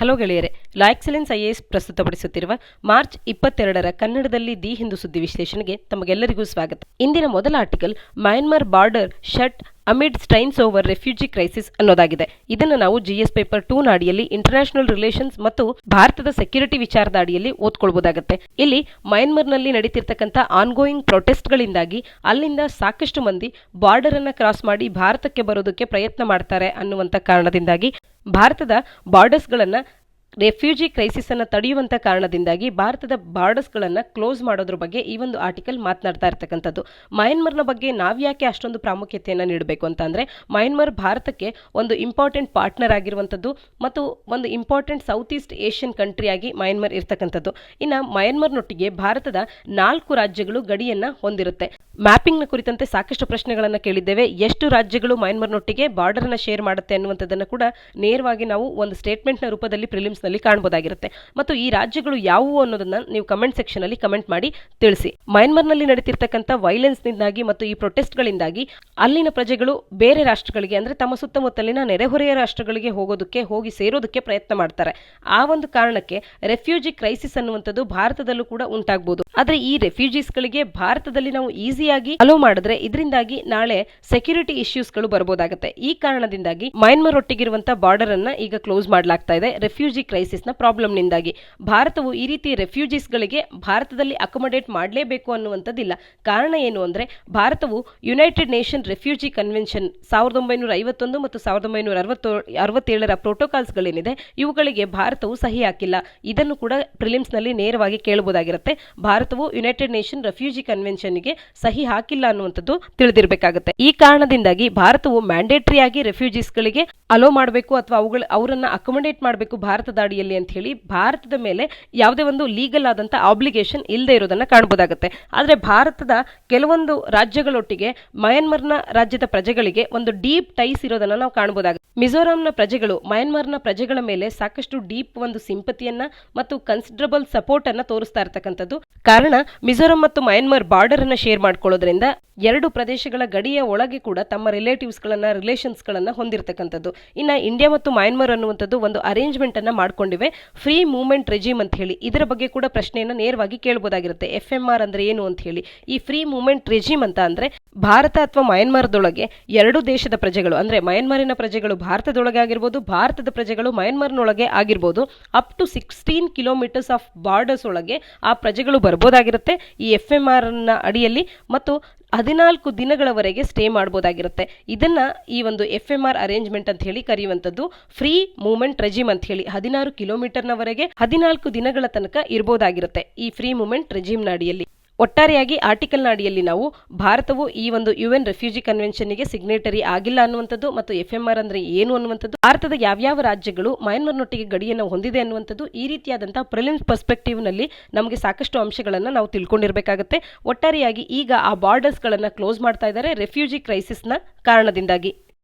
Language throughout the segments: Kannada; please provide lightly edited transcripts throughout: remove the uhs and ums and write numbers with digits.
ಹಲೋ ಗೆಳೆಯರೆ, ಲಾ ಎಕ್ಸಲೆನ್ಸ್ ಐಎಎಸ್ ಪ್ರಸ್ತುತಪಡಿಸುತ್ತಿರುವ ಮಾರ್ಚ್ 22ರ ಕನ್ನಡದಲ್ಲಿ ದಿ ಹಿಂದೂ ಸುದ್ದಿ ವಿಶ್ಲೇಷಣೆಗೆ ತಮಗೆಲ್ಲರಿಗೂ ಸ್ವಾಗತ. ಇಂದಿನ ಮೊದಲ article Myanmar border shut amid strains over refugee crisis ಅನ್ನೋದಾಗಿದೆ. ಇದನ್ನು ನಾವು ಜಿಎಸ್ ಪೇಪರ್ 2 ನ ಅಡಿಯಲ್ಲಿ ಇಂಟರ್ನ್ಯಾಷನಲ್ ರಿಲೇಷನ್ಸ್ ಮತ್ತು ಭಾರತದ ಸೆಕ್ಯೂರಿಟಿ ವಿಚಾರದ ಅಡಿಯಲ್ಲಿ ಓದ್ಕೊಳ್ಬಹುದಾಗುತ್ತೆ. ಇಲ್ಲಿ ಮಯನ್ಮಾರ್ನಲ್ಲಿ ನಡೀತಿರ್ತಕ್ಕಂಥ ಆನ್ಗೋಯಿಂಗ್ ಪ್ರೊಟೆಸ್ಟ್ಗಳಿಂದಾಗಿ ಅಲ್ಲಿಂದ ಸಾಕಷ್ಟು ಮಂದಿ ಬಾರ್ಡರ್ ಅನ್ನ ಕ್ರಾಸ್ ಮಾಡಿ ಭಾರತಕ್ಕೆ ಬರೋದಕ್ಕೆ ಪ್ರಯತ್ನ ಮಾಡ್ತಾರೆ ಅನ್ನುವಂಥ ಕಾರಣದಿಂದಾಗಿ ಭಾರತದ ಬಾರ್ಡರ್ಸ್ಗಳನ್ನು ರೆಫ್ಯೂಜಿ ಕ್ರೈಸಿಸ್ ಅನ್ನು ತಡೆಯುವಂಥ ಕಾರಣದಿಂದಾಗಿ ಭಾರತದ ಬಾರ್ಡರ್ಸ್ಗಳನ್ನು ಕ್ಲೋಸ್ ಮಾಡೋದ್ರ ಬಗ್ಗೆ ಈ ಒಂದು ಆರ್ಟಿಕಲ್ ಮಾತನಾಡ್ತಾ ಇರ್ತಕ್ಕಂಥದ್ದು. ಮಯನ್ಮಾರ್ನ ಬಗ್ಗೆ ನಾವ್ಯಾಕೆ ಅಷ್ಟೊಂದು ಪ್ರಾಮುಖ್ಯತೆಯನ್ನು ನೀಡಬೇಕು ಅಂತ ಅಂದರೆ, ಮಯನ್ಮಾರ್ ಭಾರತಕ್ಕೆ ಒಂದು ಇಂಪಾರ್ಟೆಂಟ್ ಪಾರ್ಟ್ನರ್ ಆಗಿರುವಂಥದ್ದು ಮತ್ತು ಒಂದು ಇಂಪಾರ್ಟೆಂಟ್ ಸೌತ್ ಈಸ್ಟ್ ಏಷ್ಯನ್ ಕಂಟ್ರಿಯಾಗಿ ಮಯನ್ಮಾರ್ ಇರ್ತಕ್ಕಂಥದ್ದು. ಇನ್ನು ಮಯನ್ಮಾರ್ನೊಟ್ಟಿಗೆ ಭಾರತದ 4 ರಾಜ್ಯಗಳು ಗಡಿಯನ್ನು ಹೊಂದಿರುತ್ತೆ. ಮ್ಯಾಪಿಂಗ್ನ ಕುರಿತಂತೆ ಸಾಕಷ್ಟು ಪ್ರಶ್ನೆಗಳನ್ನು ಕೇಳಿದ್ದೇವೆ. ಎಷ್ಟು ರಾಜ್ಯಗಳು ಮಯನ್ಮಾರ್ನೊಟ್ಟಿಗೆ ಬಾರ್ಡರ್ನ ಶೇರ್ ಮಾಡುತ್ತೆ ಅನ್ನುವಂಥದ್ದನ್ನು ಕೂಡ ನೇರವಾಗಿ ನಾವು ಒಂದು ಸ್ಟೇಟ್ಮೆಂಟ್ನ ರೂಪದಲ್ಲಿ ಪ್ರಿಲಿಮ್ಸ್ನಲ್ಲಿ ಕಾಣಬಹುದಾಗಿರುತ್ತೆ. ಮತ್ತು ಈ ರಾಜ್ಯಗಳು ಯಾವುವು ಅನ್ನೋದನ್ನ ನೀವು ಕಮೆಂಟ್ ಸೆಕ್ಷನ್ ಅಲ್ಲಿ ಕಮೆಂಟ್ ಮಾಡಿ ತಿಳಿಸಿ. ಮಯನ್ಮಾರ್ನಲ್ಲಿ ನಡೀತಿರ್ತಕ್ಕಂಥ ವೈಲೆನ್ಸ್ನಿಂದಾಗಿ ಮತ್ತು ಈ ಪ್ರೊಟೆಸ್ಟ್ಗಳಿಂದಾಗಿ ಅಲ್ಲಿನ ಪ್ರಜೆಗಳು ಬೇರೆ ರಾಷ್ಟ್ರಗಳಿಗೆ ಅಂದರೆ ತಮ್ಮ ಸುತ್ತಮುತ್ತಲಿನ ನೆರೆಹೊರೆಯ ರಾಷ್ಟ್ರಗಳಿಗೆ ಹೋಗಿ ಸೇರೋದಕ್ಕೆ ಪ್ರಯತ್ನ ಮಾಡ್ತಾರೆ. ಆ ಒಂದು ಕಾರಣಕ್ಕೆ ರೆಫ್ಯೂಜಿ ಕ್ರೈಸಿಸ್ ಅನ್ನುವಂಥದ್ದು ಭಾರತದಲ್ಲೂ ಕೂಡ ಉಂಟಾಗಬಹುದು. ಆದ್ರೆ ಈ ರೆಫ್ಯೂಜೀಸ್ಗಳಿಗೆ ಭಾರತದಲ್ಲಿ ನಾವು ಈಸಿಯಾಗಿ ಅಲೋ ಮಾಡಿದ್ರೆ ಇದರಿಂದಾಗಿ ನಾಳೆ ಸೆಕ್ಯೂರಿಟಿ ಇಶ್ಯೂಸ್ಗಳು ಬರಬಹುದಾಗುತ್ತೆ. ಈ ಕಾರಣದಿಂದಾಗಿ ಮಯನ್ಮಾರ್ ಒಟ್ಟಿಗಿರುವಂತಹ ಬಾರ್ಡರ್ ಅನ್ನ ಈಗ ಕ್ಲೋಸ್ ಮಾಡಲಾಗ್ತಾ ಇದೆ ರೆಫ್ಯೂಜಿ ಕ್ರೈಸಿಸ್ ನ ಪ್ರಾಬ್ಲಮ್ ನಿಂದಾಗಿ. ಭಾರತವು ಈ ರೀತಿ ರೆಫ್ಯೂಜೀಸ್ಗಳಿಗೆ ಭಾರತದಲ್ಲಿ ಅಕೊಮಡೇಟ್ ಮಾಡಲೇಬೇಕು ಅನ್ನುವಂಥದ್ದಿಲ್ಲ. ಕಾರಣ ಏನು ಅಂದ್ರೆ, ಭಾರತವು ಯುನೈಟೆಡ್ ನೇಷನ್ ರೆಫ್ಯೂಜಿ ಕನ್ವೆನ್ಷನ್ 1951 ಮತ್ತು 1967ರ ಪ್ರೋಟೋಕಾಲ್ಸ್ಗಳೇನಿದೆ ಇವುಗಳಿಗೆ ಭಾರತವು ಸಹಿ ಹಾಕಿಲ್ಲ. ಇದನ್ನು ಕೂಡ ಪ್ರಿಲಿಮ್ಸ್ ನಲ್ಲಿ ನೇರವಾಗಿ ಕೇಳಬಹುದಾಗಿರುತ್ತೆ. ಭಾರತವು ಯುನೈಟೆಡ್ ನೇಷನ್ ರೆಫ್ಯೂಜಿ ಕನ್ವೆನ್ಷನ್ಗೆ ಸಹಿ ಹಾಕಿಲ್ಲ ಅನ್ನುವಂಥದ್ದು ತಿಳಿದಿರಬೇಕಾಗುತ್ತೆ. ಈ ಕಾರಣದಿಂದಾಗಿ ಭಾರತವು ಮ್ಯಾಂಡೇಟರಿ ಆಗಿ ರೆಫ್ಯೂಜೀಸ್ಗಳಿಗೆ ಅಲೋ ಮಾಡಬೇಕು ಅಥವಾ ಅವರನ್ನ ಅಕೊಮಡೇಟ್ ಮಾಡಬೇಕು ಭಾರತದ ಅಡಿಯಲ್ಲಿ ಅಂತ ಹೇಳಿ ಭಾರತದ ಮೇಲೆ ಯಾವುದೇ ಒಂದು ಲೀಗಲ್ ಆದಂತ ಆಬ್ಲಿಗೇಷನ್ ಇಲ್ಲದೆ ಇರೋದನ್ನ ಕಾಣಬಹುದಾಗುತ್ತೆ. ಆದ್ರೆ ಭಾರತದ ಕೆಲವೊಂದು ರಾಜ್ಯಗಳೊಟ್ಟಿಗೆ ಮಯನ್ಮಾರ್ನ ರಾಜ್ಯದ ಪ್ರಜೆಗಳಿಗೆ ಒಂದು ಡೀಪ್ ಟೈಸ್ ಇರೋದನ್ನ ನಾವು ಕಾಣಬಹುದಾಗುತ್ತೆ. ಮಿಜೋರಾಂನ ಪ್ರಜೆಗಳು ಮಯನ್ಮಾರ್ನ ಪ್ರಜೆಗಳ ಮೇಲೆ ಸಾಕಷ್ಟು ಡೀಪ್ ಒಂದು ಸಿಂಪತಿಯನ್ನ ಮತ್ತು ಕನ್ಸಿಡರಬಲ್ ಸಪೋರ್ಟ್ ಅನ್ನ ತೋರಿಸ್ತಾ ಇರ್ತಕ್ಕಂಥದ್ದು. ಕಾರಣ, ಮಿಜೋರಾಂ ಮತ್ತು ಮಯನ್ಮಾರ್ ಬಾರ್ಡರ್ ಅನ್ನ ಶೇರ್ ಮಾಡ್ಕೊಳ್ಳೋದ್ರಿಂದ ಎರಡು ಪ್ರದೇಶಗಳ ಗಡಿಯ ಒಳಗೆ ಕೂಡ ತಮ್ಮ ರಿಲೇಷನ್ಸ್ ಗಳನ್ನ ಹೊಂದಿರತಕ್ಕಂಥದ್ದು. ಇನ್ನ ಇಂಡಿಯಾ ಮತ್ತು ಮಯನ್ಮಾರ್ ಅನ್ನುವಂಥದ್ದು ಒಂದು ಅರೇಂಜ್ಮೆಂಟ್ ಅನ್ನ ಮಾಡ್ಕೊಂಡಿವೆ, ಫ್ರೀ ಮೂವ್ಮೆಂಟ್ ರೆಜಿಮ್ ಅಂತ ಹೇಳಿ. ಇದರ ಬಗ್ಗೆ ಕೂಡ ಪ್ರಶ್ನೆಯನ್ನ ನೇರವಾಗಿ ಕೇಳಬಹುದಾಗಿರುತ್ತೆ. FMR ಅಂದ್ರೆ ಏನು ಅಂತ ಹೇಳಿ. ಈ ಫ್ರೀ ಮೂವ್ಮೆಂಟ್ ರೆಜಿಮ್ ಅಂತ ಅಂದ್ರೆ ಭಾರತ ಅಥವಾ ಮಯನ್ಮಾರ್ದೊಳಗೆ ಎರಡು ದೇಶದ ಪ್ರಜೆಗಳು ಅಂದ್ರೆ ಮಯನ್ಮಾರಿನ ಪ್ರಜೆಗಳು ಭಾರತದೊಳಗೆ ಆಗಿರ್ಬೋದು, ಭಾರತದ ಪ್ರಜೆಗಳು ಮಯನ್ಮಾರ್ನೊಳಗೆ ಆಗಿರ್ಬೋದು, up to 16 kilometres of borders ಒಳಗೆ ಆ ಪ್ರಜೆಗಳು ಬರ್ಬೋದಾಗಿರುತ್ತೆ ಈ FMR ನ ಅಡಿಯಲ್ಲಿ. ಮತ್ತು 14 ದಿನಗಳವರೆಗೆ ಸ್ಟೇ ಮಾಡಬಹುದಾಗಿರುತ್ತೆ. ಇದನ್ನ ಈ ಒಂದು FMR ಅರೇಂಜ್ಮೆಂಟ್ ಅಂತ ಹೇಳಿ ಕರೆಯುವಂಥದ್ದು ಫ್ರೀ ಮೂವ್ಮೆಂಟ್ ರೆಜಿಮ್ ಅಂತ ಹೇಳಿ. 16 ಕಿಲೋಮೀಟರ್ನವರೆಗೆ 14 ದಿನಗಳ ತನಕ ಇರಬಹುದಾಗಿರುತ್ತೆ ಈ ಫ್ರೀ ಮೂವ್ಮೆಂಟ್ ರೆಜಿಮ್ ನ ಅಡಿಯಲ್ಲಿ. ಒಟ್ಟಾರೆಯಾಗಿ ಆರ್ಟಿಕಲ್ ನ ಅಡಿಯಲ್ಲಿ ನಾವು ಭಾರತವು ಈ ಒಂದು UN ರೆಫ್ಯೂಜಿ ಕನ್ವೆನ್ಷನ್ಗೆ ಸಿಗ್ನೇಟರಿ ಆಗಿಲ್ಲ ಅನ್ನುವಂಥದ್ದು ಮತ್ತು FMR ಅಂದ್ರೆ ಏನು ಅನ್ನುವಂಥದ್ದು, ಭಾರತದ ಯಾವ್ಯಾವ ರಾಜ್ಯಗಳು ಮಯನ್ಮಾರ್ನೊಟ್ಟಿಗೆ ಗಡಿಯನ್ನು ಹೊಂದಿದೆ ಅನ್ನುವಂಥದ್ದು, ಈ ರೀತಿಯಾದಂತಹ ಪ್ರಿಲಿಮ್ಸ್ ಪರ್ಸ್ಪೆಕ್ಟಿವ್ ನಲ್ಲಿ ನಮಗೆ ಸಾಕಷ್ಟು ಅಂಶಗಳನ್ನ ನಾವು ತಿಳ್ಕೊಂಡಿರಬೇಕಾಗುತ್ತೆ. ಒಟ್ಟಾರೆಯಾಗಿ ಈಗ ಆ ಬಾರ್ಡರ್ಸ್ ಗಳನ್ನ ಕ್ಲೋಸ್ ಮಾಡ್ತಾ ಇದ್ದಾರೆ ರೆಫ್ಯೂಜಿ ಕ್ರೈಸಿಸ್ ನ ಕಾರಣದಿಂದಾಗಿ.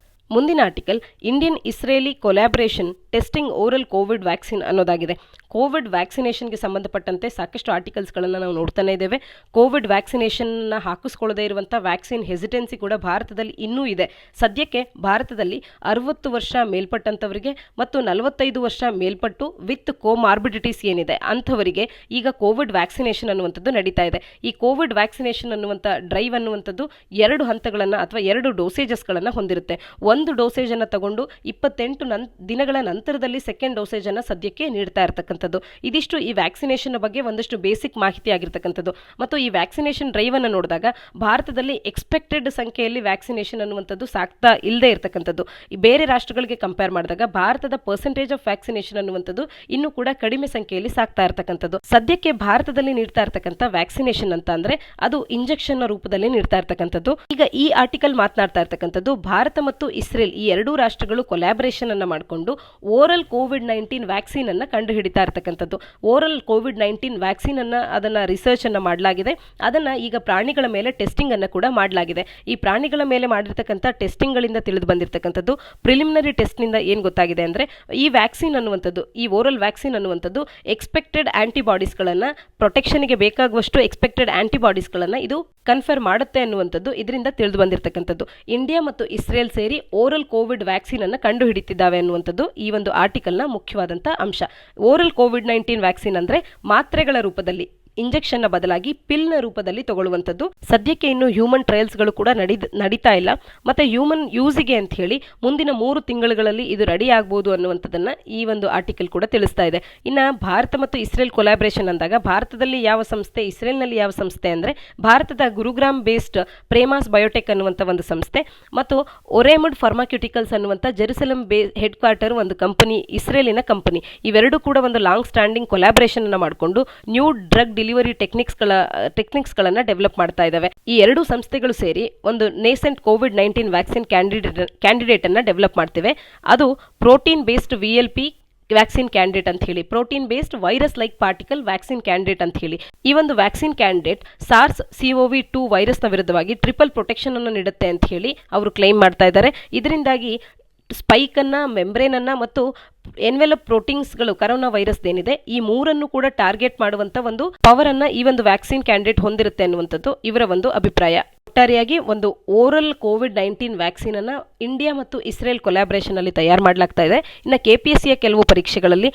ಮುಂದಿನ article Indian Israeli collaboration testing oral COVID vaccine ಅನ್ನೋದಾಗಿದೆ. ಕೋವಿಡ್ ವ್ಯಾಕ್ಸಿನೇಷನ್ಗೆ ಸಂಬಂಧಪಟ್ಟಂತೆ ಸಾಕಷ್ಟು ಆರ್ಟಿಕಲ್ಸ್ಗಳನ್ನು ನಾವು ನೋಡ್ತಾನೆ ಇದ್ದೇವೆ. ಕೋವಿಡ್ ವ್ಯಾಕ್ಸಿನೇಷನ್ನ ಹಾಕಿಸ್ಕೊಳ್ಳದೇ ಇರುವಂಥ ವ್ಯಾಕ್ಸಿನ್ ಹೆಸಿಟೆನ್ಸಿ ಕೂಡ ಭಾರತದಲ್ಲಿ ಇನ್ನೂ ಇದೆ. ಸದ್ಯಕ್ಕೆ ಭಾರತದಲ್ಲಿ 60 ವರ್ಷ ಮೇಲ್ಪಟ್ಟಂಥವರಿಗೆ ಮತ್ತು 45 ವರ್ಷ ಮೇಲ್ಪಟ್ಟು ವಿತ್ ಕೋಮಾರ್ಬಿಡಿಟೀಸ್ ಏನಿದೆ ಅಂಥವರಿಗೆ ಈಗ ಕೋವಿಡ್ ವ್ಯಾಕ್ಸಿನೇಷನ್ ಅನ್ನುವಂಥದ್ದು ನಡೀತಾ ಇದೆ. ಈ ಕೋವಿಡ್ ವ್ಯಾಕ್ಸಿನೇಷನ್ ಅನ್ನುವಂಥ ಡ್ರೈವ್ ಅನ್ನುವಂಥದ್ದು 2 ಹಂತಗಳನ್ನು ಅಥವಾ 2 ಡೋಸೇಜಸ್ಗಳನ್ನು ಹೊಂದಿರುತ್ತೆ. ಒಂದು ಡೋಸೇಜ್ ಅನ್ನು ತಗೊಂಡು 28 ದಿನಗಳ ನಂತರದಲ್ಲಿ ಸೆಕೆಂಡ್ ಡೋಸೇಜ್ ಅನ್ನು ಸದ್ಯಕ್ಕೆ ನೀಡ್ತಾ ಇರತಕ್ಕಂಥದ್ದು. ಇದಿಷ್ಟು ಈ ವ್ಯಾಕ್ಸಿನೇಷನ್ ಬಗ್ಗೆ ಒಂದಷ್ಟು ಬೇಸಿಕ್ ಮಾಹಿತಿ ಆಗಿರ್ತಕ್ಕಂಥದ್ದು. ಮತ್ತು ಈ ವ್ಯಾಕ್ಸಿನೇಷನ್ ಡ್ರೈವ್ ಅನ್ನು ನೋಡಿದಾಗ ಭಾರತದಲ್ಲಿ ಎಕ್ಸ್ಪೆಕ್ಟೆಡ್ ಸಂಖ್ಯೆಯಲ್ಲಿ ವ್ಯಾಕ್ಸಿನೇಷನ್ ಅನ್ನುವಂಥದ್ದು ಸಾಕ್ತಾ ಇಲ್ಲದೆ ಇರತಕ್ಕಂಥದ್ದು. ಬೇರೆ ರಾಷ್ಟ್ರಗಳಿಗೆ ಕಂಪೇರ್ ಮಾಡಿದಾಗ ಭಾರತದ ಪರ್ಸೆಂಟೇಜ್ ಆಫ್ ವ್ಯಾಕ್ಸಿನೇಷನ್ ಅನ್ನುವಂಥದ್ದು ಇನ್ನೂ ಕೂಡ ಕಡಿಮೆ ಸಂಖ್ಯೆಯಲ್ಲಿ ಸಾಕ್ತಾ ಇರತಕ್ಕಂಥದ್ದು. ಸದ್ಯಕ್ಕೆ ಭಾರತದಲ್ಲಿ ನೀಡ್ತಾ ಇರತಕ್ಕಂಥ ವ್ಯಾಕ್ಸಿನೇಷನ್ ಅಂತ ಅಂದ್ರೆ ಅದು ಇಂಜೆಕ್ಷನ್ ನ ರೂಪದಲ್ಲಿ ನೀಡ್ತಾ ಇರತಕ್ಕಂಥದ್ದು. ಈಗ ಈ ಆರ್ಟಿಕಲ್ ಮಾತನಾಡ್ತಾ ಇರತಕ್ಕಂಥದ್ದು ಭಾರತ ಮತ್ತು ಇಸ್ರೇಲ್ ಈ ಎರಡೂ ರಾಷ್ಟ್ರಗಳು ಕೊಲಾಬರೇಷನ್ ಅನ್ನ ಮಾಡಿಕೊಂಡು ಓರಲ್ ಕೋವಿಡ್-19 ವ್ಯಾಕ್ಸಿನ್ ಅನ್ನ ಕಂಡುಹಿಡಿತಾ ಇರತಕ್ಕಂಥದ್ದು. ಓರಲ್ ಕೋವಿಡ್-19 ವ್ಯಾಕ್ಸಿನ್ ಅದನ್ನ ರಿಸರ್ಚ್ ಅನ್ನ ಮಾಡಲಾಗಿದೆ. ಅದನ್ನ ಈಗ ಪ್ರಾಣಿಗಳ ಮೇಲೆ ಟೆಸ್ಟಿಂಗ್ ಅನ್ನ ಕೂಡ ಮಾಡಲಾಗಿದೆ. ಈ ಪ್ರಾಣಿಗಳ ಮೇಲೆ ಮಾಡಿರ್ತಕ್ಕಂಥ ಟೆಸ್ಟಿಂಗ್ ಗಳಿಂದ ತಿಳಿದು ಬಂದಿರತಕ್ಕಂಥದ್ದು ಪ್ರಿಲಿಮಿನರಿ ಟೆಸ್ಟ್ ನಿಂದ ಏನ್ ಗೊತ್ತಾಗಿದೆ ಅಂದ್ರೆ, ಈ ವ್ಯಾಕ್ಸಿನ್ ಅನ್ನುವಂಥದ್ದು ಈ ಓರಲ್ ವ್ಯಾಕ್ಸಿನ್ ಅನ್ನುವಂಥದ್ದು ಎಕ್ಸ್ಪೆಕ್ಟೆಡ್ ಆಂಟಿಬಾಡೀಸ್ ಗಳನ್ನ ಪ್ರೊಟೆಕ್ಷನ್ ಗೆ ಬೇಕಾಗುವಷ್ಟು ಎಕ್ಸ್ಪೆಕ್ಟೆಡ್ ಆಂಟಿಬಾಡೀಸ್ ಗಳನ್ನ ಇದು ಕನ್ಫರ್ಮ್ ಮಾಡುತ್ತೆ ಅನ್ನುವಂಥದ್ದು ಇದರಿಂದ ತಿಳಿದು ಬಂದಿರತಕ್ಕಂಥದ್ದು. ಇಂಡಿಯಾ ಮತ್ತು ಇಸ್ರೇಲ್ ಸೇರಿ ಓರಲ್ ಕೋವಿಡ್ ವ್ಯಾಕ್ಸಿನ್ ಅನ್ನು ಕಂಡು ಹಿಡಿತಿದ್ದಾವೆ ಅನ್ನುವಂಥದ್ದು ಈ ಒಂದು ಆರ್ಟಿಕಲ್ನ ಮುಖ್ಯವಾದಂಥ ಅಂಶ. ಓರಲ್ ಕೋವಿಡ್-19 ವ್ಯಾಕ್ಸಿನ್ ಅಂದ್ರೆ ಮಾತ್ರೆಗಳ ರೂಪದಲ್ಲಿ, ಇಂಜೆಕ್ಷನ್ನ ಬದಲಾಗಿ ಪಿಲ್ನ ರೂಪದಲ್ಲಿ ತಗೊಳ್ಳುವಂಥದ್ದು. ಸದ್ಯಕ್ಕೆ ಇನ್ನು ಹ್ಯೂಮನ್ ಟ್ರಯಲ್ಸ್ಗಳು ಕೂಡ ನಡೀತಾ ಇಲ್ಲ. ಮತ್ತೆ ಹ್ಯೂಮನ್ ಯೂಸಿಗೆ ಅಂತ ಹೇಳಿ ಮುಂದಿನ 3 ತಿಂಗಳುಗಳಲ್ಲಿ ಇದು ರೆಡಿ ಆಗ್ಬೋದು ಅನ್ನುವಂಥದ್ದನ್ನ ಈ ಒಂದು ಆರ್ಟಿಕಲ್ ಕೂಡ ತಿಳಿಸ್ತಾ ಇದೆ. ಇನ್ನು ಭಾರತ ಮತ್ತು ಇಸ್ರೇಲ್ ಕೊಲಾಬ್ರೇಷನ್ ಅಂದಾಗ ಭಾರತದಲ್ಲಿ ಯಾವ ಸಂಸ್ಥೆ, ಇಸ್ರೇಲ್ನಲ್ಲಿ ಯಾವ ಸಂಸ್ಥೆ ಅಂದ್ರೆ ಭಾರತದ ಗುರುಗ್ರಾಮ್ ಬೇಸ್ಡ್ ಪ್ರೇಮಾಸ್ ಬಯೋಟೆಕ್ ಅನ್ನುವಂಥ ಒಂದು ಸಂಸ್ಥೆ ಮತ್ತು ಒರೇಮುಡ್ ಫಾರ್ಮಾಕ್ಯೂಟಿಕಲ್ಸ್ ಅನ್ನುವಂಥ ಜೆರುಸಲಂ ಹೆಡ್ ಕ್ವಾರ್ಟರ್ ಒಂದು ಕಂಪನಿ, ಇಸ್ರೇಲಿನ ಕಂಪನಿ. ಇವೆರಡೂ ಕೂಡ ಒಂದು ಲಾಂಗ್ ಸ್ಟ್ಯಾಂಡಿಂಗ್ ಕೊಲಾಬ್ರೇಷನ್ ಅನ್ನು ಮಾಡಿಕೊಂಡು ನ್ಯೂ ಡ್ರಗ್ ಡೆಲಿವರಿ ಟೆಕ್ನಿಕ್ಸ್ಗಳನ್ನು ಡೆವಲಪ್ ಮಾಡ್ತಾ ಇದ್ದಾವೆ. ಈ ಎರಡೂ ಸಂಸ್ಥೆಗಳು ಸೇರಿ ಒಂದು ನೇಸೆಂಟ್ ಕೋವಿಡ್-19 ವ್ಯಾಕ್ಸಿನ್ ಕ್ಯಾಂಡಿಡೇಟ್ ಅನ್ನ ಡೆವಲಪ್ ಮಾಡ್ತಿವೆ. ಅದು protein based VLP vaccine candidate ಅಂತ ಹೇಳಿ, protein based virus like particle vaccine candidate ಅಂತ ಹೇಳಿ. ಈ ಒಂದು ವ್ಯಾಕ್ಸಿನ್ ಕ್ಯಾಂಡಿಡೇಟ್ SARS-CoV-2 ವೈರಸ್ನ ವಿರುದ್ಧವಾಗಿ ಟ್ರಿಪಲ್ ಪ್ರೊಟೆಕ್ಷನ್ ಅನ್ನು ನೀಡುತ್ತೆ ಅಂತ ಹೇಳಿ ಅವರು ಕ್ಲೈಮ್ ಮಾಡ್ತಾ ಇದ್ದಾರೆ. ಇದರಿಂದಾಗಿ ಸ್ಪೈಕ್ ಅನ್ನ, ಮೆಂಬ್ರೇನ್ ಅನ್ನ ಮತ್ತು ಎನ್ವೆಲಪ್ ಪ್ರೋಟೀನ್ಸ್ಗಳು, ಕರೋನಾ ವೈರಸ್ ಏನಿದೆ ಈ ಮೂರನ್ನು ಕೂಡ ಟಾರ್ಗೆಟ್ ಮಾಡುವಂತ ಒಂದು ಪವರ್ ಅನ್ನ ಈ ಒಂದು ವ್ಯಾಕ್ಸಿನ್ ಕ್ಯಾಂಡಿಡೇಟ್ ಹೊಂದಿರುತ್ತೆ ಅನ್ನುವಂಥದ್ದು ಇವರ ಒಂದು ಅಭಿಪ್ರಾಯ. ಒಟ್ಟಾರೆಯಾಗಿ ಒಂದು ಓರಲ್ ಕೋವಿಡ್-19 ವ್ಯಾಕ್ಸಿನ್ ಅನ್ನ ಇಂಡಿಯಾ ಮತ್ತು ಇಸ್ರೇಲ್ ಕೊಲಾಬ್ರೇಷನ್ ಅಲ್ಲಿ ತಯಾರು ಮಾಡಲಾಗ್ತಾ ಇದೆ. ಇನ್ನು KPSCಯ ಕೆಲವು ಪರೀಕ್ಷೆಗಳಲ್ಲಿ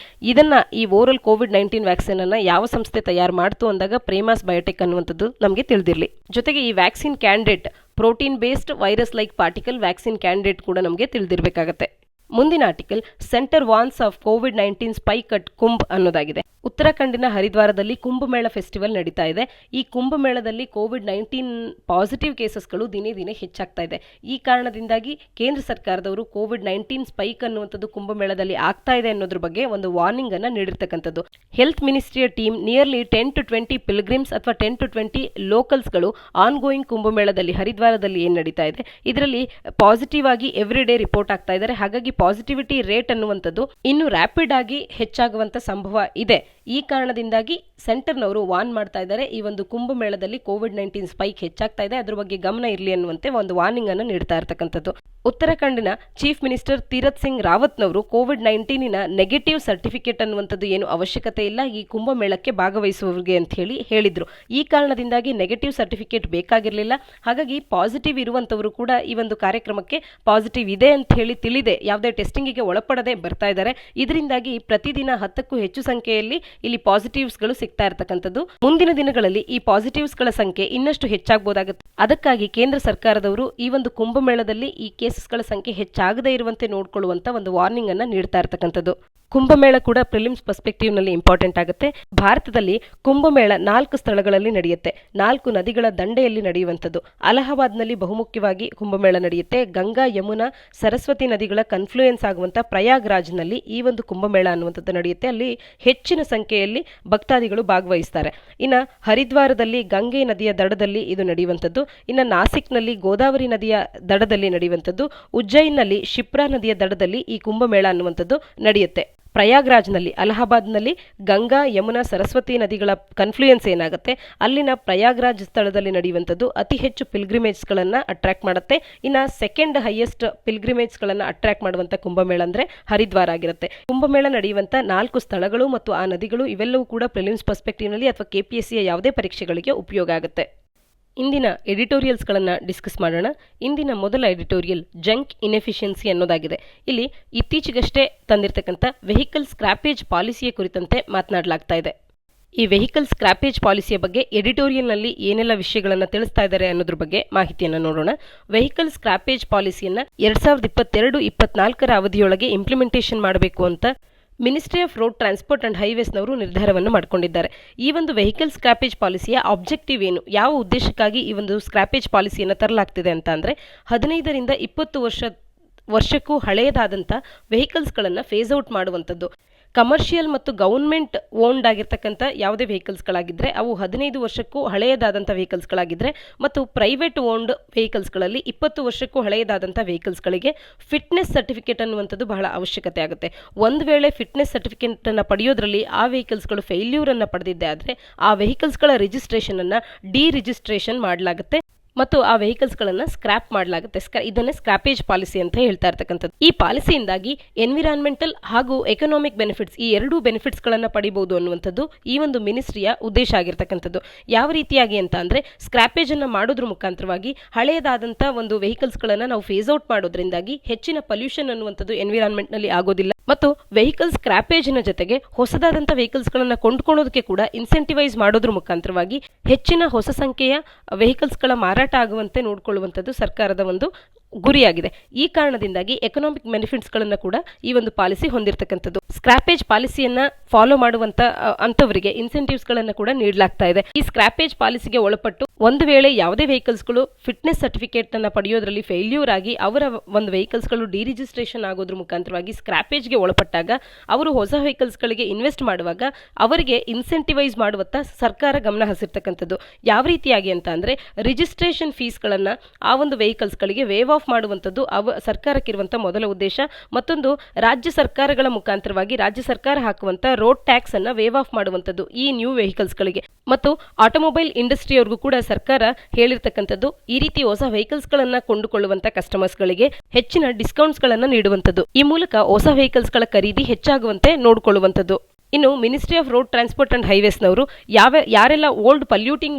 ಈ ಓರಲ್ ಕೋವಿಡ್-19 ವ್ಯಾಕ್ಸಿನ್ ಅನ್ನ ಯಾವ ಸಂಸ್ಥೆ ತಯಾರು ಮಾಡ್ತು ಅಂದಾಗ ಪ್ರೇಮಾಸ್ ಬಯೋಟೆಕ್ ಅನ್ನುವಂಥದ್ದು ನಮಗೆ ತಿಳಿದಿರಲಿ. ಜೊತೆಗೆ ಈ vaccine candidate protein based virus like particle vaccine candidate ಕೂಡ ನಮಗೆ ತಿಳಿದಿರಬೇಕಾಗತ್ತೆ. ಮುಂದಿನ article centre ವಾನ್ಸ್ of COVID-19 spike at Kumbh ಅನ್ನೋದಾಗಿದೆ. ಉತ್ತರಾಖಂಡಿನ ಹರಿದ್ವಾರದಲ್ಲಿ Kumbh Mela festival ನಡೀತಾ ಇದೆ. ಈ ಕುಂಭಮೇಳದಲ್ಲಿ ಕೋವಿಡ್-19 ಪಾಸಿಟಿವ್ ಕೇಸಸ್ಗಳು ದಿನೇ ದಿನೇ ಹೆಚ್ಚಾಗ್ತಾ ಇದೆ. ಈ ಕಾರಣದಿಂದಾಗಿ ಕೇಂದ್ರ ಸರ್ಕಾರದವರು ಕೋವಿಡ್-19 ಸ್ಪೈಕ್ ಅನ್ನುವಂಥದ್ದು ಕುಂಭಮೇಳದಲ್ಲಿ ಆಗ್ತಾ ಇದೆ ಅನ್ನೋದ್ರ ಬಗ್ಗೆ ಒಂದು ವಾರ್ನಿಂಗ್ ಅನ್ನ ನೀಡಿರ್ತಕ್ಕಂಥದ್ದು. ಹೆಲ್ತ್ ಮಿನಿಸ್ಟ್ರಿಯ ಟೀಮ್ ನಿಯರ್ಲಿ 10 to 20 ಪಿಲ್ಗ್ರಿಮ್ಸ್ ಅಥವಾ 10 to 20 ಲೋಕಲ್ಸ್ಗಳು ಆನ್ ಗೋಯಿಂಗ್ ಕುಂಭಮೇಳದಲ್ಲಿ ಹರಿದ್ವಾರದಲ್ಲಿ ಏನ್ ನಡೀತಾ ಇದೆ ಇದರಲ್ಲಿ ಪಾಸಿಟಿವ್ ಆಗಿ ಎವ್ರಿ ಡೇ ರಿಪೋರ್ಟ್ ಆಗ್ತಾ ಇದ್ದಾರೆ. ಹಾಗಾಗಿ ಪಾಸಿಟಿವಿಟಿ ರೇಟ್ ಅನ್ನುವಂಥದ್ದು ಇನ್ನು ರ್ಯಾಪಿಡ್ ಆಗಿ ಹೆಚ್ಚಾಗುವಂತ ಸಂಭವ ಇದೆ. ಈ ಕಾರಣದಿಂದಾಗಿ ಸೆಂಟರ್ನವರು ವಾರ್ನ್ ಮಾಡ್ತಾ ಇದ್ದಾರೆ, ಈ ಒಂದು ಕುಂಭಮೇಳದಲ್ಲಿ ಕೋವಿಡ್-19 ಸ್ಪೈಕ್ ಹೆಚ್ಚಾಗ್ತಾ ಇದೆ, ಅದ್ರ ಬಗ್ಗೆ ಗಮನ ಇರಲಿ ಅನ್ನುವಂತೆ ಒಂದು ವಾರ್ನಿಂಗ್ ಅನ್ನು ನೀಡ್ತಾ ಇರ್ತಕ್ಕಂಥದ್ದು. ಉತ್ತರಾಖಂಡಿನ ಚೀಫ್ ಮಿನಿಸ್ಟರ್ ತೀರತ್ ಸಿಂಗ್ ರಾವತ್ನವರು ಕೋವಿಡ್-19 ನೆಗೆಟಿವ್ ಸರ್ಟಿಫಿಕೇಟ್ ಅನ್ನುವಂಥದ್ದು ಏನು ಅವಶ್ಯಕತೆ ಇಲ್ಲ ಈ ಕುಂಭಮೇಳಕ್ಕೆ ಭಾಗವಹಿಸುವವರಿಗೆ ಅಂತ ಹೇಳಿದ್ರು. ಈ ಕಾರಣದಿಂದಾಗಿ ನೆಗೆಟಿವ್ ಸರ್ಟಿಫಿಕೇಟ್ ಬೇಕಾಗಿರಲಿಲ್ಲ. ಹಾಗಾಗಿ ಪಾಸಿಟಿವ್ ಇರುವಂತವರು ಕೂಡ ಈ ಒಂದು ಕಾರ್ಯಕ್ರಮಕ್ಕೆ ಪಾಸಿಟಿವ್ ಇದೆ ಅಂತ ಹೇಳಿ ತಿಳಿದೆ ಯಾವುದೇ ಟೆಸ್ಟಿಂಗಿಗೆ ಒಳಪಡದೆ ಬರ್ತಾ ಇದ್ದಾರೆ. ಇದರಿಂದಾಗಿ ಪ್ರತಿದಿನ 10ಕ್ಕೂ ಹೆಚ್ಚು ಸಂಖ್ಯೆಯಲ್ಲಿ ಇಲ್ಲಿ ಪಾಸಿಟಿವ್ಸ್ಗಳು ಸಿಗ್ತಾ ಇರತಕ್ಕಂಥದ್ದು. ಮುಂದಿನ ದಿನಗಳಲ್ಲಿ ಈ ಪಾಸಿಟಿವ್ಸ್ಗಳ ಸಂಖ್ಯೆ ಇನ್ನಷ್ಟು ಹೆಚ್ಚಾಗಬಹುದಾಗುತ್ತೆ. ಅದಕ್ಕಾಗಿ ಕೇಂದ್ರ ಸರ್ಕಾರದವರು ಈ ಒಂದು ಕುಂಭಮೇಳದಲ್ಲಿ ಈ ಕೇಸಸ್ಗಳ ಸಂಖ್ಯೆ ಹೆಚ್ಚಾಗದೇ ಇರುವಂತೆ ನೋಡಿಕೊಳ್ಳುವಂತ ಒಂದು ವಾರ್ನಿಂಗ್ ಅನ್ನ ನೀಡ್ತಾ ಇರತಕ್ಕಂಥದ್ದು. ಕುಂಭಮೇಳ ಕೂಡ ಪ್ರಿಲಿಮ್ಸ್ ಪರ್ಸ್ಪೆಕ್ಟಿವ್ ನಲ್ಲಿ ಇಂಪಾರ್ಟೆಂಟ್ ಆಗುತ್ತೆ. ಭಾರತದಲ್ಲಿ ಕುಂಭಮೇಳ 4 ಸ್ಥಳಗಳಲ್ಲಿ ನಡೆಯುತ್ತೆ. 4 ನದಿಗಳ ದಂಡೆಯಲ್ಲಿ ನಡೆಯುವಂಥದ್ದು. ಅಲಹಾಬಾದ್ನಲ್ಲಿ ಬಹುಮುಖ್ಯವಾಗಿ ಕುಂಭಮೇಳ ನಡೆಯುತ್ತೆ. ಗಂಗಾ, ಯಮುನಾ, ಸರಸ್ವತಿ ನದಿಗಳ ಕನ್ಫ್ಲೂಯೆನ್ಸ್ ಆಗುವಂತ ಪ್ರಯಾಗ್ರಾಜ್ನಲ್ಲಿ ಈ ಒಂದು ಕುಂಭಮೇಳ ಅನ್ನುವಂಥದ್ದು ನಡೆಯುತ್ತೆ. ಅಲ್ಲಿ ಹೆಚ್ಚಿನ ಸಂಖ್ಯೆಯಲ್ಲಿ ಭಕ್ತಾದಿಗಳು ಭಾಗವಹಿಸ್ತಾರೆ. ಇನ್ನು ಹರಿದ್ವಾರದಲ್ಲಿ ಗಂಗೆ ನದಿಯ ದಡದಲ್ಲಿ ಇದು ನಡೆಯುವಂಥದ್ದು. ಇನ್ನು ನಾಸಿಕ್ನಲ್ಲಿ ಗೋದಾವರಿ ನದಿಯ ದಡದಲ್ಲಿ ನಡೆಯುವಂಥದ್ದು. ಉಜ್ಜಯಿನ್ನಲ್ಲಿ ಶಿಪ್ರಾ ನದಿಯ ದಡದಲ್ಲಿ ಈ ಕುಂಭಮೇಳ ಅನ್ನುವಂಥದ್ದು ನಡೆಯುತ್ತೆ. ಪ್ರಯಾಗ್ರಾಜ್ನಲ್ಲಿ, ಅಲಹಾಬಾದ್ನಲ್ಲಿ ಗಂಗಾ, ಯಮುನಾ, ಸರಸ್ವತಿ ನದಿಗಳ ಕನ್ಫ್ಲೂಯೆನ್ಸ್ ಏನಾಗುತ್ತೆ ಅಲ್ಲಿನ ಪ್ರಯಾಗ್ರಾಜ್ ಸ್ಥಳದಲ್ಲಿ ನಡೆಯುವಂಥದ್ದು ಅತಿ ಹೆಚ್ಚು ಪಿಲ್ಗ್ರಿಮೇಜ್ಗಳನ್ನು ಅಟ್ರಾಕ್ಟ್ ಮಾಡುತ್ತೆ. ಇನ್ನು ಸೆಕೆಂಡ್ ಹೈಯೆಸ್ಟ್ ಪಿಲ್ಗ್ರಿಮೇಜ್ಗಳನ್ನು ಅಟ್ರಾಕ್ಟ್ ಮಾಡುವಂಥ ಕುಂಭಮೇಳ ಅಂದರೆ ಹರಿದ್ವಾರ ಆಗಿರುತ್ತೆ. ಕುಂಭಮೇಳ ನಡೆಯುವಂಥ 4 ಸ್ಥಳಗಳು ಮತ್ತು ಆ ನದಿಗಳು ಇವೆಲ್ಲವೂ ಕೂಡ ಪ್ರಿಲಿಮ್ಸ್ ಪರ್ಸ್ಪೆಕ್ಟಿವ್ನಲ್ಲಿ ಅಥವಾ KPSCಯ ಯಾವುದೇ ಪರೀಕ್ಷೆಗಳಿಗೆ ಉಪಯೋಗ ಆಗುತ್ತೆ. ಇಂದಿನ ಎಡಿಟೋರಿಯಲ್ಸ್ಗಳನ್ನು ಡಿಸ್ಕಸ್ ಮಾಡೋಣ. ಇಂದಿನ ಮೊದಲ ಎಡಿಟೋರಿಯಲ್ ಜಂಕ್ ಇನ್ಎಫಿಷಿಯನ್ಸಿ ಅನ್ನೋದಾಗಿದೆ. ಇಲ್ಲಿ ಇತ್ತೀಚೆಗಷ್ಟೇ ತಂದಿರತಕ್ಕಂಥ ವೆಹಿಕಲ್ ಸ್ಕ್ರಾಪೇಜ್ ಪಾಲಿಸಿಯ ಕುರಿತಂತೆ ಮಾತನಾಡಲಾಗ್ತಾ ಇದೆ. ಈ ವೆಹಿಕಲ್ ಸ್ಕ್ರಾಪೇಜ್ ಪಾಲಿಸಿಯ ಬಗ್ಗೆ ಎಡಿಟೋರಿಯಲ್ನಲ್ಲಿ ಏನೆಲ್ಲ ವಿಷಯಗಳನ್ನು ತಿಳಿಸ್ತಾ ಇದ್ದಾರೆ ಅನ್ನೋದ್ರ ಬಗ್ಗೆ ಮಾಹಿತಿಯನ್ನು ನೋಡೋಣ. ವೆಹಿಕಲ್ ಸ್ಕ್ರಾಪೇಜ್ ಪಾಲಿಸಿಯನ್ನ 2022-24 ಅವಧಿಯೊಳಗೆ ಇಂಪ್ಲಿಮೆಂಟೇಷನ್ ಮಾಡಬೇಕು ಅಂತ ministry of road transport and ಹೈವೇಸ್ನವರು ನಿರ್ಧಾರವನ್ನು ಮಾಡಿಕೊಂಡಿದ್ದಾರೆ. ಈ ಒಂದು ವೆಹಿಕಲ್ ಸ್ಕ್ರಾಪೇಜ್ ಪಾಲಿಸಿಯ ಆಬ್ಜೆಕ್ಟಿವ್ ಏನು, ಯಾವ ಉದ್ದೇಶಕ್ಕಾಗಿ ಈ ಒಂದು ಸ್ಕ್ರಾಪೇಜ್ ಪಾಲಿಸಿಯನ್ನು ತರಲಾಗ್ತಿದೆ ಅಂತ ಅಂದರೆ 15ರಿಂದ 20 ವರ್ಷಕ್ಕೂ ಹಳೆಯದಾದಂಥ ವೆಹಿಕಲ್ಸ್ಗಳನ್ನು ಫೇಸ್ ಔಟ್ ಮಾಡುವಂಥದ್ದು. ಕಮರ್ಷಿಯಲ್ ಮತ್ತು ಗೌರ್ಮೆಂಟ್ ಓನ್ಡ್ ಆಗಿರ್ತಕ್ಕಂಥ ಯಾವುದೇ ವೆಹಿಕಲ್ಸ್ಗಳಾಗಿದ್ದರೆ ಅವು 15 ವರ್ಷಕ್ಕೂ ಹಳೆಯದಾದಂಥ ವೆಹಿಕಲ್ಸ್ಗಳಾಗಿದ್ದರೆ ಮತ್ತು ಪ್ರೈವೇಟ್ ಓನ್ಡ್ ವೆಹಿಕಲ್ಸ್ಗಳಲ್ಲಿ 20 ವರ್ಷಕ್ಕೂ ಹಳೆಯದಾದಂಥ ವೆಹಿಕಲ್ಸ್ಗಳಿಗೆ ಫಿಟ್ನೆಸ್ ಸರ್ಟಿಫಿಕೇಟ್ ಅನ್ನುವಂಥದ್ದು ಬಹಳ ಅವಶ್ಯಕತೆ ಆಗುತ್ತೆ. ಒಂದು ವೇಳೆ ಫಿಟ್ನೆಸ್ ಸರ್ಟಿಫಿಕೇಟನ್ನು ಪಡೆಯೋದ್ರಲ್ಲಿ ಆ ವೆಹಿಕಲ್ಸ್ಗಳು ಫೇಲ್ಯೂರನ್ನು ಪಡೆದಿದ್ದೆ ಆದರೆ ಆ ವೆಹಿಕಲ್ಸ್ಗಳ ರಿಜಿಸ್ಟ್ರೇಷನನ್ನು ಡಿರಿಜಿಸ್ಟ್ರೇಷನ್ ಮಾಡಲಾಗುತ್ತೆ. ಮತ್ತು ಆ ವೆಹಿಕಲ್ಸ್ಗಳನ್ನು ಸ್ಕ್ರಾಪ್ ಮಾಡಲಾಗುತ್ತೆ. ಇದನ್ನೇ ಸ್ಕ್ರಾಪೇಜ್ ಪಾಲಿಸಿ ಅಂತ ಹೇಳ್ತಾ ಇರ್ತಕ್ಕಂಥದ್ದು. ಈ ಪಾಲಿಸಿಯಿಂದಾಗಿ ಎನ್ವಿರಾನ್ಮೆಂಟಲ್ ಹಾಗೂ ಎಕನಾಮಿಕ್ ಬೆನಿಫಿಟ್ಸ್, ಈ ಎರಡೂ ಬೆನಿಫಿಟ್ಸ್ಗಳನ್ನು ಪಡಿಬಹುದು ಅನ್ನುವಂಥದ್ದು ಈ ಒಂದು ಮಿನಿಸ್ಟ್ರಿಯ ಉದ್ದೇಶ ಆಗಿರ್ತಕ್ಕಂಥದ್ದು. ಯಾವ ರೀತಿಯಾಗಿ ಅಂತ ಅಂದರೆ, ಸ್ಕ್ರಾಪೇಜ್ ಅನ್ನು ಮಾಡೋದ್ರ ಮುಖಾಂತರವಾಗಿ ಹಳೆಯದಾದಂಥ ಒಂದು ವೆಹಿಕಲ್ಸ್ಗಳನ್ನು ನಾವು ಫೇಸ್ ಔಟ್ ಮಾಡೋದ್ರಿಂದಾಗಿ ಹೆಚ್ಚಿನ ಪೊಲ್ಯೂಷನ್ ಅನ್ನುವಂಥದ್ದು ಎನ್ವಿರಾನ್ಮೆಂಟ್ನಲ್ಲಿ ಆಗೋದಿಲ್ಲ. ಮತ್ತು ವೆಹಿಕಲ್ ಸ್ಕ್ರಾಪೇಜ್ನ ಜೊತೆಗೆ ಹೊಸದಾದಂಥ ವೆಹಿಕಲ್ಸ್ಗಳನ್ನು ಕೊಂಡುಕೊಳ್ಳೋದಕ್ಕೆ ಕೂಡ ಇನ್ಸೆಂಟಿವೈಸ್ ಮಾಡೋದ್ರ ಮುಖಾಂತರವಾಗಿ ಹೆಚ್ಚಿನ ಹೊಸ ಸಂಖ್ಯೆಯ ವೆಹಿಕಲ್ಸ್ಗಳ ಮಾರಾಟ ಆಗುವಂತೆ ನೋಡಿಕೊಳ್ಳುವಂಥದ್ದು ಸರ್ಕಾರದ ಒಂದು ಗುರಿಯಾಗಿದೆ. ಈ ಕಾರಣದಿಂದಾಗಿ ಎಕನಾಮಿಕ್ ಬೆನಿಫಿಟ್ಸ್ಗಳನ್ನು ಕೂಡ ಈ ಒಂದು ಪಾಲಿಸಿ ಹೊಂದಿರತಕ್ಕಂಥದ್ದು. ಸ್ಕ್ರಾಪೇಜ್ ಪಾಲಿಸಿಯನ್ನ ಫಾಲೋ ಮಾಡುವಂತ ಅಂತವರಿಗೆ ಇನ್ಸೆಂಟಿವ್ಸ್ಗಳನ್ನು ಕೂಡ ನೀಡಲಾಗ್ತಾ ಇದೆ. ಈ ಸ್ಕ್ರಾಪೇಜ್ ಪಾಲಿಸಿಗೆ ಒಳಪಟ್ಟು ಒಂದು ವೇಳೆ ಯಾವುದೇ ವೆಹಿಕಲ್ಸ್ಗಳು ಫಿಟ್ನೆಸ್ ಸರ್ಟಿಫಿಕೇಟ್ ಅನ್ನ ಪಡೆಯೋದ್ರಲ್ಲಿ ಫೇಲ್ಯೂರ್ ಆಗಿ ಅವರ ಒಂದು ವೆಹಿಕಲ್ಸ್ಗಳು ಡಿರಿಜಿಸ್ಟ್ರೇಷನ್ ಆಗೋದ್ರ ಮುಖಾಂತರವಾಗಿ ಸ್ಕ್ರಾಪೇಜ್ಗೆ ಒಳಪಟ್ಟಾಗ ಅವರು ಹೊಸ ವೆಹಿಕಲ್ಸ್ಗಳಿಗೆ ಇನ್ವೆಸ್ಟ್ ಮಾಡುವಾಗ ಅವರಿಗೆ ಇನ್ಸೆಂಟಿವೈಸ್ ಮಾಡುವತ್ತ ಸರ್ಕಾರ ಗಮನ ಹರಿಸಿರ್ತಕ್ಕಂಥದ್ದು. ಯಾವ ರೀತಿಯಾಗಿ ಅಂತ ಅಂದ್ರೆ, ರಿಜಿಸ್ಟ್ರೇಷನ್ ಫೀಸ್ಗಳನ್ನು ಆ ಒಂದು ವೆಹಿಕಲ್ಸ್ಗಳಿಗೆ ವೇವ್ ಆಫ್ ಮಾಡುವಂಥದ್ದು ಸರ್ಕಾರಕ್ಕಿರುವಂಥ ಮೊದಲ ಉದ್ದೇಶ. ಮತ್ತೊಂದು, ರಾಜ್ಯ ಸರ್ಕಾರಗಳ ಮುಖಾಂತರವಾಗಿ ರಾಜ್ಯ ಸರ್ಕಾರ ಹಾಕುವಂಥ ರೋಡ್ ಟ್ಯಾಕ್ಸ್ ಅನ್ನ ವೇವ್ ಆಫ್ ಮಾಡುವಂಥದ್ದು ಈ ನ್ಯೂ ವೆಹಿಕಲ್ಸ್ಗಳಿಗೆ. ಮತ್ತು ಆಟೋಮೊಬೈಲ್ ಇಂಡಸ್ಟ್ರಿಯವರೆಗೂ ಕೂಡ ಸರ್ಕಾರ ಹೇಳಿರ್ತಕ್ಕಂಥದ್ದು, ಈ ರೀತಿ ಹೊಸ ವೆಹಿಕಲ್ಸ್ಗಳನ್ನು ಕೊಂಡುಕೊಳ್ಳುವಂಥ ಕಸ್ಟಮರ್ಸ್ಗಳಿಗೆ ಹೆಚ್ಚಿನ ಡಿಸ್ಕೌಂಟ್ಸ್ಗಳನ್ನು ನೀಡುವಂಥದ್ದು. ಈ ಮೂಲಕ ಹೊಸ ವೆಹಿಕಲ್ಸ್ಗಳ ಖರೀದಿ ಹೆಚ್ಚಾಗುವಂತೆ ನೋಡಿಕೊಳ್ಳುವಂಥದ್ದು. ಇನ್ನು ministry of road transport and ಹೈವೇಸ್ನವರು ಯಾರೆಲ್ಲ ಓಲ್ಡ್ ಪಲ್ಯೂಟಿಂಗ್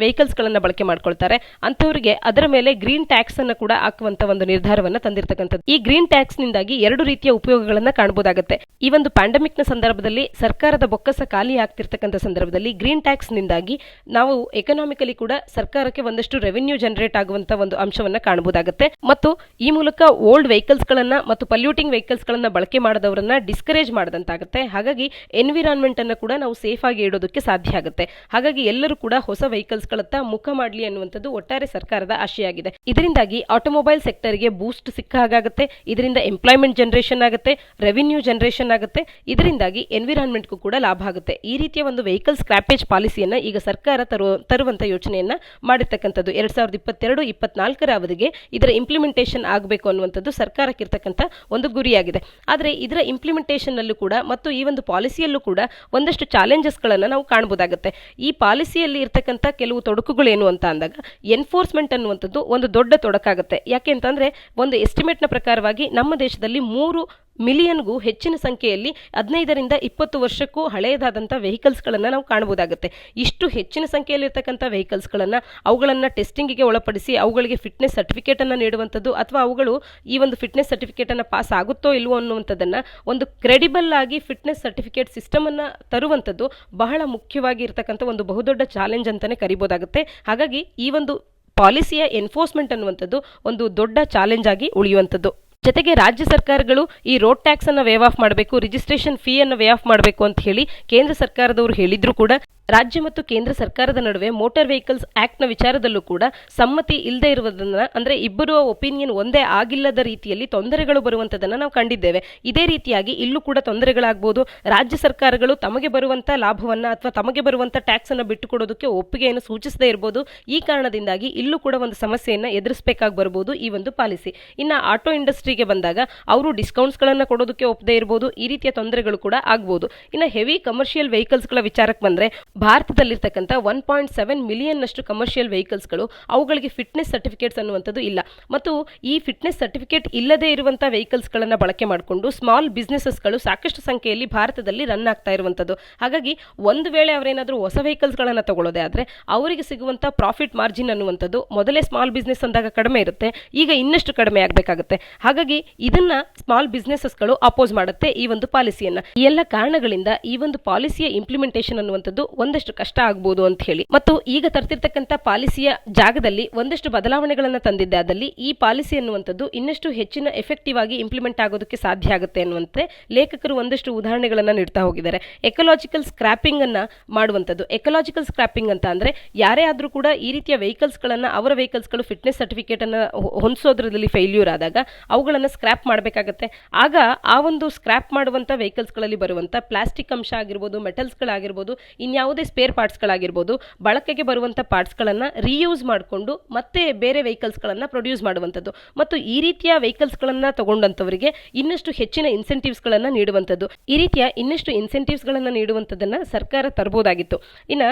ವೆಹಿಕಲ್ಸ್ಗಳನ್ನು ಬಳಕೆ ಮಾಡ್ಕೊಳ್ತಾರೆ ಅಂಥವರಿಗೆ ಅದರ ಮೇಲೆ ಗ್ರೀನ್ ಟ್ಯಾಕ್ಸ್ ಅನ್ನು ಕೂಡ ಹಾಕುವಂತ ಒಂದು ನಿರ್ಧಾರವನ್ನು ತಂದಿರತಕ್ಕಂಥದ್ದು. ಈ ಗ್ರೀನ್ ಟ್ಯಾಕ್ಸ್ ನಿಂದಾಗಿ ಎರಡು ರೀತಿಯ ಉಪಯೋಗಗಳನ್ನ ಕಾಣಬಹುದಾಗುತ್ತೆ. ಈ ಒಂದು ಪ್ಯಾಂಡಮಿಕ್ ನ ಸಂದರ್ಭದಲ್ಲಿ ಸರ್ಕಾರದ ಬೊಕ್ಕಸ ಖಾಲಿ ಆಗ್ತಿರ್ತಕ್ಕಂಥ ಸಂದರ್ಭದಲ್ಲಿ ಗ್ರೀನ್ ಟ್ಯಾಕ್ಸ್ ನಿಂದಾಗಿ ನಾವು ಎಕನಾಮಿಕಲಿ ಕೂಡ ಸರ್ಕಾರಕ್ಕೆ ಒಂದಷ್ಟು ರೆವೆನ್ಯೂ ಜನರೇಟ್ ಆಗುವಂತ ಒಂದು ಅಂಶವನ್ನ ಕಾಣಬಹುದಾಗುತ್ತೆ. ಮತ್ತು ಈ ಮೂಲಕ ಓಲ್ಡ್ ವೆಹಿಕಲ್ಸ್ ಗಳನ್ನ ಮತ್ತು ಪಲ್ಯೂಟಿಂಗ್ ವೆಹಿಕಲ್ಸ್ ಗಳನ್ನ ಬಳಕೆ ಮಾಡದವರನ್ನ ಡಿಸ್ಕರೇಜ್ ಮಾಡದಂತಾಗುತ್ತೆ. ಹಾಗಾಗಿ ಎನ್ವಿರಾನ್ಮೆಂಟ್ ಅನ್ನು ಕೂಡ ನಾವು ಸೇಫ್ ಆಗಿ ಇಡೋದಕ್ಕೆ ಸಾಧ್ಯ ಆಗುತ್ತೆ. ಹಾಗಾಗಿ ಎಲ್ಲರೂ ಕೂಡ ಹೊಸ ವೆಹಿಕಲ್ಸ್ ಗಳತ್ತ ಮುಖ ಮಾಡಲಿ ಅನ್ನುವಂಥದ್ದು ಒಟ್ಟಾರೆ ಸರ್ಕಾರದ ಆಶೆಯಾಗಿದೆ. ಇದರಿಂದಾಗಿ ಆಟೋಮೊಬೈಲ್ ಸೆಕ್ಟರ್ಗೆ ಬೂಸ್ಟ್ ಸಿಕ್ಕ ಹಾಗಾಗುತ್ತೆ. ಇದರಿಂದ ಎಂಪ್ಲಾಯ್ಮೆಂಟ್ ಜನರೇಷನ್ ಆಗುತ್ತೆ, ರೆವಿನ್ಯೂ ಜನರೇಷನ್ ಆಗುತ್ತೆ. ಇದರಿಂದಾಗಿ ಎನ್ವಿರಾನ್ಮೆಂಟ್ಗೂ ಕೂಡ ಲಾಭ ಆಗುತ್ತೆ. ಈ ರೀತಿಯ ಒಂದು ವೆಹಿಕಲ್ ಸ್ಕ್ರಾಪೇಜ್ ಪಾಲಿಸಿಯನ್ನ ಈಗ ಸರ್ಕಾರ ತರುವಂತ ಯೋಚನೆಯನ್ನ ಮಾಡಿರ್ತಕ್ಕಂಥದ್ದು. 2022-24 ಅವಧಿಗೆ ಇದರ ಇಂಪ್ಲಿಮೆಂಟೇಷನ್ ಆಗಬೇಕು ಅನ್ನುವಂಥದ್ದು ಸರ್ಕಾರಕ್ಕಿರ್ತಕ್ಕಂಥ ಒಂದು ಗುರಿಯಾಗಿದೆ. ಆದರೆ ಇದರ ಇಂಪ್ಲಿಮೆಂಟೇಷನ್ ಅಲ್ಲೂ ಕೂಡ ಮತ್ತು ಈ ಒಂದು ಪಾಲಿಸಿಯಲ್ಲೂ ಕೂಡ ಒಂದಷ್ಟು ಚಾಲೆಂಜಸ್ಗಳನ್ನು ನಾವು ಕಾಣಬಹುದಾಗುತ್ತೆ. ಈ ಪಾಲಿಸಿಯಲ್ಲಿ ಇರ್ತಕ್ಕಂಥ ಕೆಲವು ತೊಡಕುಗಳೇನು ಅಂತ ಅಂದಾಗ, ಎನ್ಫೋರ್ಸ್ಮೆಂಟ್ ಅನ್ನುವಂಥದ್ದು ಒಂದು ದೊಡ್ಡ ತೊಡಕಾಗುತ್ತೆ. ಯಾಕೆ ಅಂತಂದ್ರೆ, ಒಂದು ಎಸ್ಟಿಮೇಟ್ನ ಪ್ರಕಾರವಾಗಿ ನಮ್ಮ ದೇಶದಲ್ಲಿ 3 ಮಿಲಿಯನ್ಗೂ ಹೆಚ್ಚಿನ ಸಂಖ್ಯೆಯಲ್ಲಿ 15-20 ವರ್ಷಕ್ಕೂ ಹಳೆಯದಾದಂಥ ವೆಹಿಕಲ್ಸ್ಗಳನ್ನು ನಾವು ಕಾಣಬಹುದಾಗುತ್ತೆ. ಇಷ್ಟು ಹೆಚ್ಚಿನ ಸಂಖ್ಯೆಯಲ್ಲಿ ಇರ್ತಕ್ಕಂಥ ವೆಹಿಕಲ್ಸ್ಗಳನ್ನು ಅವುಗಳನ್ನು ಟೆಸ್ಟಿಂಗಿಗೆ ಒಳಪಡಿಸಿ ಅವುಗಳಿಗೆ ಫಿಟ್ನೆಸ್ ಸರ್ಟಿಫಿಕೇಟನ್ನು ನೀಡುವಂಥದ್ದು ಅಥವಾ ಅವುಗಳು ಈ ಒಂದು ಫಿಟ್ನೆಸ್ ಸರ್ಟಿಫಿಕೇಟನ್ನು ಪಾಸ್ ಆಗುತ್ತೋ ಇಲ್ವೋ ಅನ್ನುವಂಥದ್ದನ್ನು ಒಂದು ಕ್ರೆಡಿಬಲ್ ಆಗಿ ಫಿಟ್ನೆಸ್ ಸರ್ಟಿಫಿಕೇಟ್ ಸಿಸ್ಟಮನ್ನು ತರುವಂಥದ್ದು ಬಹಳ ಮುಖ್ಯವಾಗಿ ಇರತಕ್ಕಂಥ ಒಂದು ಬಹುದೊಡ್ಡ ಚಾಲೆಂಜ್ ಅಂತಲೇ ಕರಿಬೋದಾಗುತ್ತೆ. ಹಾಗಾಗಿ ಈ ಒಂದು ಪಾಲಿಸಿಯ ಎನ್ಫೋರ್ಸ್ಮೆಂಟ್ ಅನ್ನುವಂಥದ್ದು ಒಂದು ದೊಡ್ಡ ಚಾಲೆಂಜ್ ಆಗಿ ಉಳಿಯುವಂಥದ್ದು. ಜೊತೆಗೆ ರಾಜ್ಯ ಸರ್ಕಾರಗಳು ಈ ರೋಡ್ ಟ್ಯಾಕ್ಸ್ ಅನ್ನು ವೇವ್ ಆಫ್ ಮಾಡಬೇಕು, ರಿಜಿಸ್ಟ್ರೇಷನ್ ಫೀ ಅನ್ನು ವೇವ್ ಆಫ್ ಮಾಡಬೇಕು ಅಂತ ಹೇಳಿ ಕೇಂದ್ರ ಸರ್ಕಾರದವರು ಹೇಳಿದ್ರು ಕೂಡ ರಾಜ್ಯ ಮತ್ತು ಕೇಂದ್ರ ಸರ್ಕಾರದ ನಡುವೆ ಮೋಟಾರ್ ವೆಹಿಕಲ್ಸ್ ಆಕ್ಟ್ ನ ವಿಚಾರದಲ್ಲೂ ಕೂಡ ಸಮ್ಮತಿ ಇಲ್ಲದೆ ಇರುವುದನ್ನ, ಅಂದ್ರೆ ಇಬ್ಬರು ಒಪಿನಿಯನ್ ಒಂದೇ ಆಗಿಲ್ಲದ ರೀತಿಯಲ್ಲಿ ತೊಂದರೆಗಳು ಬರುವಂತದನ್ನ ನಾವು ಕಂಡಿದ್ದೇವೆ. ಇದೇ ರೀತಿಯಾಗಿ ಇಲ್ಲೂ ಕೂಡ ತೊಂದರೆಗಳಾಗಬಹುದು. ರಾಜ್ಯ ಸರ್ಕಾರಗಳು ತಮಗೆ ಬರುವಂತ ಲಾಭವನ್ನ ಅಥವಾ ತಮಗೆ ಬರುವಂತ ಟ್ಯಾಕ್ಸ್ ಅನ್ನು ಬಿಟ್ಟುಕೊಡೋದಕ್ಕೆ ಒಪ್ಪಿಗೆಯನ್ನು ಸೂಚಿಸದೇ ಇರಬಹುದು. ಈ ಕಾರಣದಿಂದಾಗಿ ಇಲ್ಲೂ ಕೂಡ ಒಂದು ಸಮಸ್ಯೆಯನ್ನ ಎದುರಿಸಬೇಕಾಗಿ ಬರಬಹುದು ಈ ಒಂದು ಪಾಲಿಸಿ. ಇನ್ನ ಆಟೋ ಇಂಡಸ್ಟ್ರಿಗೆ ಬಂದಾಗ ಅವರು ಡಿಸ್ಕೌಂಟ್ಸ್ ಗಳನ್ನ ಕೊಡೋದಕ್ಕೆ ಒಪ್ಪದೇ ಇರಬಹುದು. ಈ ರೀತಿಯ ತೊಂದರೆಗಳು ಕೂಡ ಆಗಬಹುದು. ಇನ್ನು ಹೆವಿ ಕಮರ್ಷಿಯಲ್ ವೆಹಿಕಲ್ಸ್ ಗಳ ವಿಚಾರಕ್ಕೆ ಬಂದ್ರೆ, ಭಾರತದಲ್ಲಿರ್ತಕ್ಕಂಥ 1.7 ಮಿಲಿಯನ್ ನಷ್ಟು ಕಮರ್ಷಿಯಲ್ ವೆಹಿಕಲ್ಸ್ಗಳು ಅವುಗಳಿಗೆ ಫಿಟ್ನೆಸ್ ಸರ್ಟಿಫಿಕೇಟ್ಸ್ ಅನ್ನುವಂಥದ್ದು ಇಲ್ಲ. ಮತ್ತು ಈ ಫಿಟ್ನೆಸ್ ಸರ್ಟಿಫಿಕೇಟ್ ಇಲ್ಲದೆ ಇರುವಂತಹ ವೆಹಿಕಲ್ಸ್ಗಳನ್ನು ಬಳಕೆ ಮಾಡಿಕೊಂಡು ಸ್ಮಾಲ್ ಬಿಸ್ನೆಸಸ್ಗಳು ಸಾಕಷ್ಟು ಸಂಖ್ಯೆಯಲ್ಲಿ ಭಾರತದಲ್ಲಿ ರನ್ ಆಗ್ತಾ ಇರುವಂಥದ್ದು. ಹಾಗಾಗಿ ಒಂದು ವೇಳೆ ಅವರೇನಾದರೂ ಹೊಸ ವೆಹಿಕಲ್ಸ್ಗಳನ್ನು ತಗೊಳ್ಳೋದೇ ಆದರೆ ಅವರಿಗೆ ಸಿಗುವಂಥ ಪ್ರಾಫಿಟ್ ಮಾರ್ಜಿನ್ ಅನ್ನುವಂಥದ್ದು ಮೊದಲೇ ಸ್ಮಾಲ್ ಬಿಸ್ನೆಸ್ ಅಂದಾಗ ಕಡಿಮೆ ಇರುತ್ತೆ, ಈಗ ಇನ್ನಷ್ಟು ಕಡಿಮೆ ಆಗಬೇಕಾಗುತ್ತೆ. ಹಾಗಾಗಿ ಇದನ್ನ ಸ್ಮಾಲ್ ಬಿಸ್ನೆಸಸ್ಗಳು ಅಪೋಸ್ ಮಾಡುತ್ತೆ ಈ ಒಂದು ಪಾಲಿಸಿಯನ್ನ. ಈ ಎಲ್ಲ ಕಾರಣಗಳಿಂದ ಈ ಒಂದು ಪಾಲಿಸಿಯ ಇಂಪ್ಲಿಮೆಂಟೇಷನ್ ಅನ್ನುವಂಥದ್ದು ಒಂದಷ್ಟು ಕಷ್ಟ ಆಗಬಹುದು ಅಂತ ಹೇಳಿ, ಮತ್ತು ಈಗ ತರ್ತಿರ್ತಕ್ಕಂಥ ಪಾಲಿಸಿಯ ಜಾಗದಲ್ಲಿ ಒಂದಷ್ಟು ಬದಲಾವಣೆಗಳನ್ನು ತಂದಿದ್ದೆ ಆದಲ್ಲಿ ಈ ಪಾಲಿಸಿ ಅನ್ನುವಂಥದ್ದು ಇನ್ನಷ್ಟು ಹೆಚ್ಚಿನ ಎಫೆಕ್ಟಿವ್ ಆಗಿ ಇಂಪ್ಲಿಮೆಂಟ್ ಆಗೋದಕ್ಕೆ ಸಾಧ್ಯ ಆಗುತ್ತೆ ಅನ್ನುವಂತೆ ಲೇಖಕರು ಒಂದಷ್ಟು ಉದಾಹರಣೆಗಳನ್ನು ನೀಡ್ತಾ ಹೋಗಿದ್ದಾರೆ. ಎಕಲಾಜಿಕಲ್ ಸ್ಕ್ರಾಪಿಂಗ್ ಅನ್ನ ಮಾಡುವಂಥದ್ದು. ಎಕಲಾಜಿಕಲ್ ಸ್ಕ್ರಾಪಿಂಗ್ ಅಂತ ಅಂದ್ರೆ, ಯಾರೇ ಆದ್ರೂ ಕೂಡ ಈ ರೀತಿಯ ವೆಹಿಕಲ್ಸ್ ಗಳನ್ನ, ಅವರ ವೆಹಿಕಲ್ಸ್ ಗಳು ಫಿಟ್ನೆಸ್ ಸರ್ಟಿಫಿಕೇಟ್ ಅನ್ನ ಹೊಂದಿಸೋದ್ರಲ್ಲಿ ಫೇಲ್ಯೂರ್ ಆದಾಗ ಅವುಗಳನ್ನು ಸ್ಕ್ರಾಪ್ ಮಾಡಬೇಕಾಗುತ್ತೆ. ಆಗ ಆ ಒಂದು ಸ್ಕ್ರಾಪ್ ಮಾಡುವಂತ ವೆಹಿಕಲ್ಸ್ ಗಳಲ್ಲಿ ಬರುವಂತ ಪ್ಲಾಸ್ಟಿಕ್ ಅಂಶ ಆಗಿರ್ಬೋದು, ಮೆಟಲ್ಸ್ ಗಳಾಗಿರ್ಬೋದು, ಇನ್ಯಾವುದೇ ಸ್ಪೇರ್ ಪಾರ್ಟ್ಸ್ ಗಳಾಗಿರ್ಬೋದು, ಬಳಕೆಗೆ ಬರುವಂತ ಪಾರ್ಟ್ಸ್ ಗಳನ್ನ ರೀಯೂಸ್ ಮಾಡಿಕೊಂಡು ಮತ್ತೆ ಬೇರೆ ವೆಹಿಕಲ್ಸ್ ಗಳನ್ನ ಪ್ರೊಡ್ಯೂಸ್ ಮಾಡುವಂಥದ್ದು. ಮತ್ತು ಈ ರೀತಿಯ ವೆಹಿಕಲ್ಸ್ ಗಳನ್ನ ತಗೊಂಡಂತವರಿಗೆ ಇನ್ನಷ್ಟು ಹೆಚ್ಚಿನ ಇನ್ಸೆಂಟಿವ್ಸ್ ಗಳನ್ನ ನೀಡುವಂಥದ್ದು. ಈ ರೀತಿಯ ಇನ್ನಷ್ಟು ಇನ್ಸೆಂಟಿವ್ಸ್ ಗಳನ್ನ ನೀಡುವಂಥದ್ದನ್ನ ಸರ್ಕಾರ ತರಬಹುದಾಗಿತ್ತು. ಇನ್ನ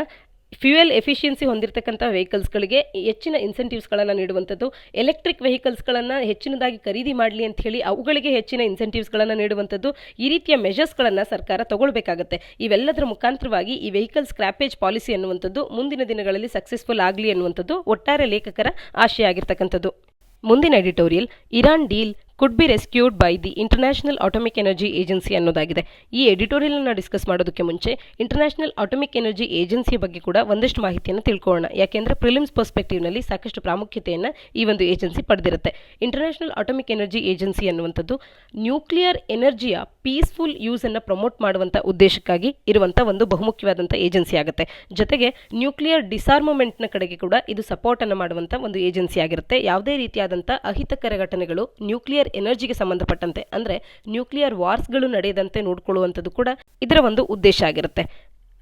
ಫ್ಯೂಯಲ್ ಎಫಿಷಿಯನ್ಸಿ ಹೊಂದಿರತಕ್ಕಂಥ ವೆಹಿಕಲ್ಸ್ಗಳಿಗೆ ಹೆಚ್ಚಿನ ಇನ್ಸೆಂಟಿವ್ಸ್ಗಳನ್ನು ನೀಡುವಂಥದ್ದು, ಎಲೆಕ್ಟ್ರಿಕ್ ವೆಹಿಕಲ್ಸ್ಗಳನ್ನು ಹೆಚ್ಚಿನದಾಗಿ ಖರೀದಿ ಮಾಡಲಿ ಅಂತ ಹೇಳಿ ಅವುಗಳಿಗೆ ಹೆಚ್ಚಿನ ಇನ್ಸೆಂಟಿವ್ಸ್ಗಳನ್ನು ನೀಡುವಂಥದ್ದು, ಈ ರೀತಿಯ ಮೆಷರ್ಸ್ಗಳನ್ನು ಸರ್ಕಾರ ತಗೊಳ್ಬೇಕಾಗುತ್ತೆ. ಇವೆಲ್ಲದರ ಮುಖಾಂತರವಾಗಿ ಈ ವೆಹಿಕಲ್ ಸ್ಕ್ರಾಪೇಜ್ ಪಾಲಿಸಿ ಅನ್ನುವಂಥದ್ದು ಮುಂದಿನ ದಿನಗಳಲ್ಲಿ ಸಕ್ಸಸ್ಫುಲ್ ಆಗಲಿ ಅನ್ನುವಂಥದ್ದು ಒಟ್ಟಾರೆ ಲೇಖಕರ ಆಶಯ ಆಗಿರ್ತಕ್ಕಂಥದ್ದು. ಮುಂದಿನ editorial, Iran deal could be rescued by the International Atomic Energy Agency ಅನ್ನೋದಾಗಿದೆ. ಈ ಎಡಿಟೋರಿಯಲ್ನ ಡಿಸ್ಕಸ್ ಮಾಡೋದಕ್ಕೆ ಮುಂಚೆ ಇಂಟರ್ನ್ಯಾಷನಲ್ ಅಟಾಮಿಕ್ ಎನರ್ಜಿ ಏಜೆನ್ಸಿಯ ಬಗ್ಗೆ ಕೂಡ ಒಂದಷ್ಟು ಮಾಹಿತಿಯನ್ನು ತಿಳ್ಕೊಳ್ಳೋಣ. ಯಾಕೆಂದರೆ ಪ್ರಿಲಿಮ್ಸ್ ಪರ್ಸ್ಪೆಕ್ಟಿವ್ನಲ್ಲಿ ಸಾಕಷ್ಟು ಪ್ರಾಮುಖ್ಯತೆಯನ್ನು ಈ ಒಂದು ಏಜೆನ್ಸಿ ಪಡೆದಿರುತ್ತೆ. ಇಂಟರ್ನ್ಯಾಷನಲ್ ಅಟಾಮಿಕ್ ಎನರ್ಜಿ ಏಜೆನ್ಸಿ ಅನ್ನುವಂಥದ್ದು ನ್ಯೂಕ್ಲಿಯರ್ ಎನರ್ಜಿಯ ಪೀಸ್ಫುಲ್ ಯೂಸನ್ನು ಪ್ರಮೋಟ್ ಮಾಡುವಂಥ ಉದ್ದೇಶಕ್ಕಾಗಿ ಇರುವಂಥ ಒಂದು ಬಹುಮುಖ್ಯವಾದಂಥ ಏಜೆನ್ಸಿ ಆಗುತ್ತೆ. ಜೊತೆಗೆ ನ್ಯೂಕ್ಲಿಯರ್ ಡಿಸಾರ್ಮಮೆಂಟ್ನ ಕಡೆಗೆ ಕೂಡ ಇದು ಸಪೋರ್ಟನ್ನು ಮಾಡುವಂಥ ಒಂದು ಏಜೆನ್ಸಿ ಆಗಿರುತ್ತೆ. ಯಾವುದೇ ರೀತಿಯಾದಂಥ ಅಹಿತಕರ ಘಟನೆಗಳು ನ್ಯೂಕ್ಲಿಯರ್ ಎನರ್ಜಿಗೆ ಸಂಬಂಧಪಟ್ಟಂತೆ ಅಂದರೆ ನ್ಯೂಕ್ಲಿಯರ್ ವಾರ್ಸ್ಗಳು ನಡೆಯದಂತೆ ನೋಡಿಕೊಳ್ಳುವಂಥದ್ದು ಕೂಡ ಇದರ ಒಂದು ಉದ್ದೇಶ ಆಗಿರುತ್ತೆ.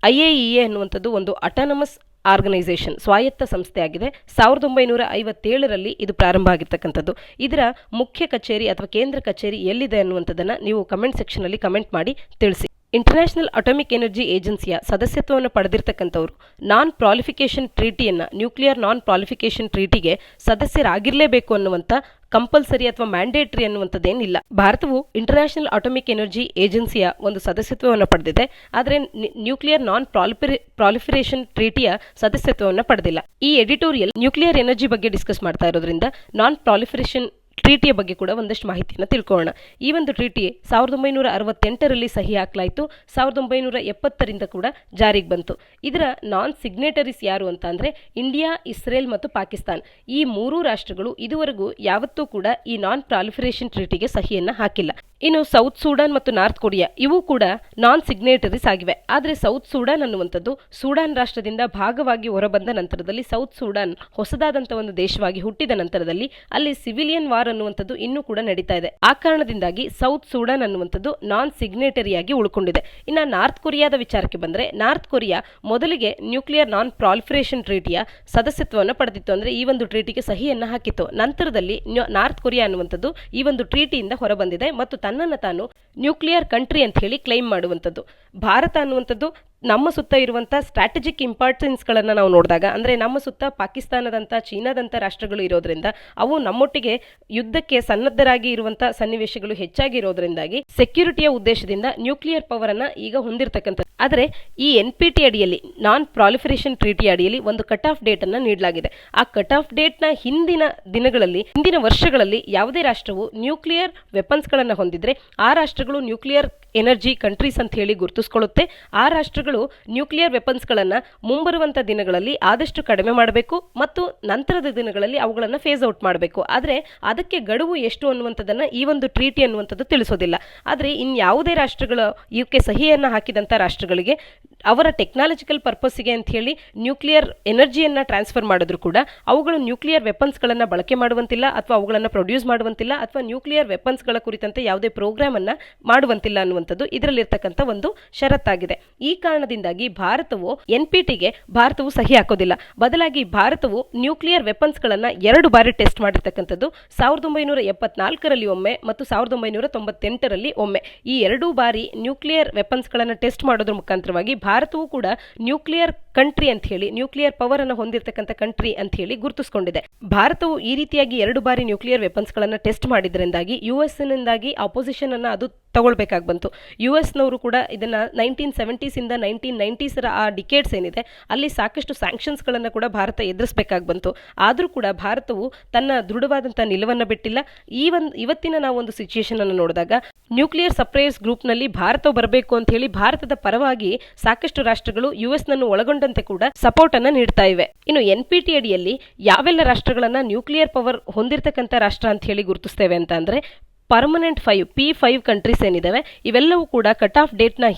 IAEA ಅನ್ನುವಂಥದ್ದು ಒಂದು ಅಟಾನಮಸ್ ಆರ್ಗನೈಸೇಷನ್, ಸ್ವಾಯತ್ತ ಸಂಸ್ಥೆ ಆಗಿದೆ. 1957ರಲ್ಲಿ ಇದು ಪ್ರಾರಂಭ ಆಗಿರ್ತಕ್ಕಂಥದ್ದು. ಇದರ ಮುಖ್ಯ ಕಚೇರಿ ಅಥವಾ ಕೇಂದ್ರ ಕಚೇರಿ ಎಲ್ಲಿದೆ ಅನ್ನುವಂಥದ್ದನ್ನು ನೀವು ಕಮೆಂಟ್ ಸೆಕ್ಷನಲ್ಲಿ ಕಮೆಂಟ್ ಮಾಡಿ ತಿಳಿಸಿ. ಇಂಟರ್ನ್ಯಾಷನಲ್ ಅಟಾಮಿಕ್ ಎನರ್ಜಿ ಏಜೆನ್ಸಿಯ ಸದಸ್ಯತ್ವವನ್ನು ಪಡೆದಿರ್ತಕ್ಕಂಥವರು ನಾನ್ ಪ್ರಾಲಿಫಿಕೇಷನ್ ಟ್ರೀಟಿಯನ್ನು, ನ್ಯೂಕ್ಲಿಯರ್ ನಾನ್ ಪ್ರಾಲಿಫಿಕೇಷನ್ ಟ್ರೀಟಿಗೆ ಸದಸ್ಯರಾಗಿರಲೇಬೇಕು ಅನ್ನುವಂಥ ಕಂಪಲ್ಸರಿ ಅಥವಾ ಮ್ಯಾಂಡೇಟ್ರಿ ಅನ್ನುವಂಥದ್ದೇನಿಲ್ಲ. ಭಾರತವು ಇಂಟರ್ನ್ಯಾಷನಲ್ ಅಟಾಮಿಕ್ ಎನರ್ಜಿ ಏಜೆನ್ಸಿಯ ಒಂದು ಸದಸ್ಯತ್ವವನ್ನು ಪಡೆದಿದೆ, ಆದರೆ ನ್ಯೂಕ್ಲಿಯರ್ ನಾನ್ ಪ್ರಾಲಿಫರೇಷನ್ ಟ್ರೀಟಿಯ ಸದಸ್ಯತ್ವವನ್ನು ಪಡೆದಿಲ್ಲ. ಈ ಎಡಿಟೋರಿಯಲ್ ನ್ಯೂಕ್ಲಿಯರ್ ಎನರ್ಜಿ ಬಗ್ಗೆ ಡಿಸ್ಕಸ್ ಮಾಡ್ತಾ ಇರೋದ್ರಿಂದ ನಾನ್ ಪ್ರಾಲಿಫರೇಷನ್ ಟ್ರೀಟಿಯ ಬಗ್ಗೆ ಕೂಡ ಒಂದಷ್ಟು ಮಾಹಿತಿಯನ್ನು ತಿಳ್ಕೊಳ್ಳೋಣ. ಈ ಒಂದು ಟ್ರೀಟಿ 1968ರಲ್ಲಿ ಸಹಿ ಹಾಕಲಾಯಿತು. 1970ರಿಂದ ಕೂಡ ಜಾರಿಗೆ ಬಂತು. ಇದರ ನಾನ್ ಸಿಗ್ನೇಟರೀಸ್ ಯಾರು ಅಂತ ಅಂದರೆ ಇಂಡಿಯಾ, ಇಸ್ರೇಲ್ ಮತ್ತು ಪಾಕಿಸ್ತಾನ್. ಈ ಮೂರೂ ರಾಷ್ಟ್ರಗಳು ಇದುವರೆಗೂ ಯಾವತ್ತೂ ಕೂಡ ಈ ನಾನ್ ಪ್ರಾಲಿಫರೇಷನ್ ಟ್ರೀಟಿಗೆ ಸಹಿಯನ್ನು ಹಾಕಿಲ್ಲ. ಇನ್ನು ಸೌತ್ ಸೂಡಾನ್ ಮತ್ತು ನಾರ್ತ್ ಕೊರಿಯಾ ಇವು ಕೂಡ ನಾನ್ ಸಿಗ್ನೇಟರೀಸ್ ಆಗಿವೆ. ಆದರೆ ಸೌತ್ ಸೂಡಾನ್ ಅನ್ನುವಂಥದ್ದು ಸೂಡಾನ್ ರಾಷ್ಟ್ರದಿಂದ ಭಾಗವಾಗಿ ಹೊರಬಂದ ನಂತರದಲ್ಲಿ, ಸೌತ್ ಸೂಡಾನ್ ಹೊಸದಾದಂಥ ಒಂದು ದೇಶವಾಗಿ ಹುಟ್ಟಿದ ನಂತರದಲ್ಲಿ ಅಲ್ಲಿ ಸಿವಿಲಿಯನ್ ವಾರ್ ಅನ್ನುವಂಥದ್ದು ಇನ್ನೂ ಕೂಡ ನಡೀತಾ ಇದೆ. ಆ ಕಾರಣದಿಂದಾಗಿ ಸೌತ್ ಸೂಡಾನ್ ಅನ್ನುವಂಥದ್ದು ನಾನ್ ಸಿಗ್ನೇಟರಿಯಾಗಿ ಉಳ್ಕೊಂಡಿದೆ. ಇನ್ನು ನಾರ್ತ್ ಕೊರಿಯಾದ ವಿಚಾರಕ್ಕೆ ಬಂದರೆ, ನಾರ್ತ್ ಕೊರಿಯಾ ಮೊದಲಿಗೆ ನ್ಯೂಕ್ಲಿಯರ್ ನಾನ್ ಪ್ರಾಲಿಫರೇಷನ್ ಟ್ರೀಟಿಯ ಸದಸ್ಯತ್ವವನ್ನು ಪಡೆದಿತ್ತು, ಅಂದರೆ ಈ ಒಂದು ಟ್ರೀಟಿಗೆ ಸಹಿಯನ್ನು ಹಾಕಿತ್ತು. ನಂತರದಲ್ಲಿ ನಾರ್ತ್ ಕೊರಿಯಾ ಅನ್ನುವಂಥದ್ದು ಈ ಒಂದು ಟ್ರೀಟಿಯಿಂದ ಹೊರಬಂದಿದೆ ಮತ್ತು ತನ್ನನ್ನು ತಾನು ನ್ಯೂಕ್ಲಿಯರ್ ಕಂಟ್ರಿ ಅಂತ ಹೇಳಿ ಕ್ಲೈಮ್ ಮಾಡುವಂಥದ್ದು. ಭಾರತ ಅನ್ನುವಂಥದ್ದು ನಮ್ಮ ಸುತ್ತ ಇರುವಂಥ ಸ್ಟ್ರಾಟಜಿಕ್ ಇಂಪಾರ್ಟೆನ್ಸ್ಗಳನ್ನು ನಾವು ನೋಡಿದಾಗ, ಅಂದರೆ ನಮ್ಮ ಸುತ್ತ ಪಾಕಿಸ್ತಾನದಂಥ, ಚೀನಾದಂಥ ರಾಷ್ಟ್ರಗಳು ಇರೋದ್ರಿಂದ ಅವು ನಮ್ಮೊಟ್ಟಿಗೆ ಯುದ್ಧಕ್ಕೆ ಸನ್ನದ್ಧರಾಗಿ ಇರುವಂಥ ಸನ್ನಿವೇಶಗಳು ಹೆಚ್ಚಾಗಿರೋದ್ರಿಂದಾಗಿ ಸೆಕ್ಯೂರಿಟಿಯ ಉದ್ದೇಶದಿಂದ ನ್ಯೂಕ್ಲಿಯರ್ ಪವರನ್ನು ಈಗ ಹೊಂದಿರತಕ್ಕಂಥದ್ದು. ಆದರೆ ಈ NPT ಅಡಿಯಲ್ಲಿ, ನಾನ್ ಪ್ರಾಲಿಫರೇಷನ್ ಟ್ರೀಟಿ ಅಡಿಯಲ್ಲಿ ಒಂದು ಕಟ್ ಆಫ್ ಡೇಟನ್ನು ನೀಡಲಾಗಿದೆ. ಆ ಕಟ್ ಆಫ್ ಡೇಟ್ನ ಹಿಂದಿನ ವರ್ಷಗಳಲ್ಲಿ ಯಾವುದೇ ರಾಷ್ಟ್ರವು ನ್ಯೂಕ್ಲಿಯರ್ ವೆಪನ್ಸ್ಗಳನ್ನು ಹೊಂದಿದ್ರೆ ಆ ರಾಷ್ಟ್ರಗಳು ನ್ಯೂಕ್ಲಿಯರ್ ಎನರ್ಜಿ ಕಂಟ್ರೀಸ್ ಅಂತ ಹೇಳಿ ಗುರುತಿಸ್ಕೊಳ್ಳುತ್ತೆ. ಆ ರಾಷ್ಟ್ರಗಳು ನ್ಯೂಕ್ಲಿಯರ್ ವೆಪನ್ಸ್ಗಳನ್ನು ಮುಂಬರುವಂಥ ದಿನಗಳಲ್ಲಿ ಆದಷ್ಟು ಕಡಿಮೆ ಮಾಡಬೇಕು ಮತ್ತು ನಂತರದ ದಿನಗಳಲ್ಲಿ ಅವುಗಳನ್ನು ಫೇಸ್ ಔಟ್ ಮಾಡಬೇಕು. ಆದರೆ ಅದಕ್ಕೆ ಗಡುವು ಎಷ್ಟು ಅನ್ನುವಂಥದ್ದನ್ನು ಈ ಒಂದು ಟ್ರೀಟಿ ಅನ್ನುವಂಥದ್ದು ತಿಳಿಸೋದಿಲ್ಲ. ಆದರೆ ಇನ್ಯಾವುದೇ ರಾಷ್ಟ್ರಗಳು ಇವಕ್ಕೆ ಸಹಿಯನ್ನು ಹಾಕಿದಂಥ ರಾಷ್ಟ್ರಗಳಿಗೆ ಅವರ ಟೆಕ್ನಾಲಜಿಕಲ್ ಪರ್ಪಸ್ಸಿಗೆ ಅಂತ ಹೇಳಿ ನ್ಯೂಕ್ಲಿಯರ್ ಎನರ್ಜಿಯನ್ನು ಟ್ರಾನ್ಸ್ಫರ್ ಮಾಡಿದ್ರು ಕೂಡ ಅವುಗಳು ನ್ಯೂಕ್ಲಿಯರ್ ವೆಪನ್ಸ್ಗಳನ್ನು ಬಳಕೆ ಮಾಡುವಂತಿಲ್ಲ ಅಥವಾ ಅವುಗಳನ್ನು ಪ್ರೊಡ್ಯೂಸ್ ಮಾಡುವಂತಿಲ್ಲ ಅಥವಾ ನ್ಯೂಕ್ಲಿಯರ್ ವೆಪನ್ಸ್ಗಳ ಕುರಿತಂತೆ ಯಾವುದೇ ಪ್ರೋಗ್ರಾಮನ್ನು ಮಾಡುವಂತಿಲ್ಲ ಅನ್ನುವಂಥದ್ದು ಇದರಲ್ಲಿರ್ತಕ್ಕಂಥ ಒಂದು ಷರತ್ತಾಗಿದೆ. ಈ ಕಾರಣದಿಂದಾಗಿ ಭಾರತವು NPTಗೆ ಸಹಿ ಹಾಕೋದಿಲ್ಲ. ಬದಲಾಗಿ ಭಾರತವು ನ್ಯೂಕ್ಲಿಯರ್ ವೆಪನ್ಸ್ಗಳನ್ನು 2 ಬಾರಿ ಟೆಸ್ಟ್ ಮಾಡಿರ್ತಕ್ಕಂಥದ್ದು, 1974ರಲ್ಲಿ ಒಮ್ಮೆ ಮತ್ತು 1998ರಲ್ಲಿ ಒಮ್ಮೆ. ಈ 2 ಬಾರಿ ನ್ಯೂಕ್ಲಿಯರ್ ವೆಪನ್ಸ್ಗಳನ್ನು ಟೆಸ್ಟ್ ಮಾಡೋದ್ರ ಮುಖಾಂತರವಾಗಿ ಭಾರತವು ಕೂಡ ನ್ಯೂಕ್ಲಿಯರ್ ಕಂಟ್ರಿ ಅಂತ ಹೇಳಿ, ನ್ಯೂಕ್ಲಿಯರ್ ಪವರ್ ಅನ್ನು ಹೊಂದಿರತಕ್ಕಂಥ ಕಂಟ್ರಿ ಅಂತ ಹೇಳಿ ಗುರುತಿಸಿಕೊಂಡಿದೆ. ಭಾರತವು ಈ ರೀತಿಯಾಗಿ 2 ಬಾರಿ ನ್ಯೂಕ್ಲಿಯರ್ ವೆಪನ್ಸ್ಗಳನ್ನು ಟೆಸ್ಟ್ ಮಾಡಿದ್ರಿಂದಾಗಿ US-ನಿಂದಾಗಿ ಅಪೋಸಿಷನ್ ಅನ್ನು ಅದು ತಗೊಳ್ಬೇಕಾಗಿ ಬಂತು. US-ನವರು ಕೂಡ ಇದನ್ನ 1970s ಇಂದ 1990s ಆ ಡಿಕೇಡ್ಸ್ ಏನಿದೆ ಅಲ್ಲಿ ಸಾಕಷ್ಟು ಸ್ಯಾಂಕ್ಷನ್ಸ್ಗಳನ್ನು ಕೂಡ ಭಾರತ ಎದುರಿಸಬೇಕಾಗಿ ಬಂತು. ಆದರೂ ಕೂಡ ಭಾರತವು ತನ್ನ ದೃಢವಾದಂಥ ನಿಲುವನ್ನು ಬಿಟ್ಟಿಲ್ಲ. ಇವತ್ತಿನ ನಾವು ಒಂದು ಸಿಚುಯೇಷನ್ ಅನ್ನು ನೋಡಿದಾಗ ನ್ಯೂಕ್ಲಿಯರ್ ಸಪ್ಲೈಯರ್ಸ್ ಗ್ರೂಪ್ನಲ್ಲಿ ಭಾರತ ಬರಬೇಕು ಅಂತ ಹೇಳಿ ಭಾರತದ ಪರವಾಗಿ ಸಾಕಷ್ಟು ರಾಷ್ಟ್ರಗಳು US-ನನ್ನು ಒಳಗೊಂಡಂತೆ ಕೂಡ ಸಪೋರ್ಟ್ ಅನ್ನು ನೀಡ್ತಾ ಇವೆ. ಇನ್ನು NPT ಅಡಿಯಲ್ಲಿ ಯಾವೆಲ್ಲ ರಾಷ್ಟ್ರಗಳನ್ನ ನ್ಯೂಕ್ಲಿಯರ್ ಪವರ್ ಹೊಂದಿರತಕ್ಕಂಥ ರಾಷ್ಟ್ರ ಅಂತ ಹೇಳಿ ಗುರುತಿಸ್ತೇವೆ ಅಂತ ಅಂದ್ರೆ ಪರ್ಮನೆಂಟ್ 5 P5 ಕಂಟ್ರೀಸ್ ಏನಿದಾವೆ ಇವೆಲ್ಲವೂ ಕೂಡ ಕಟ್ ಆಫ್ ಡೇಟ್ನ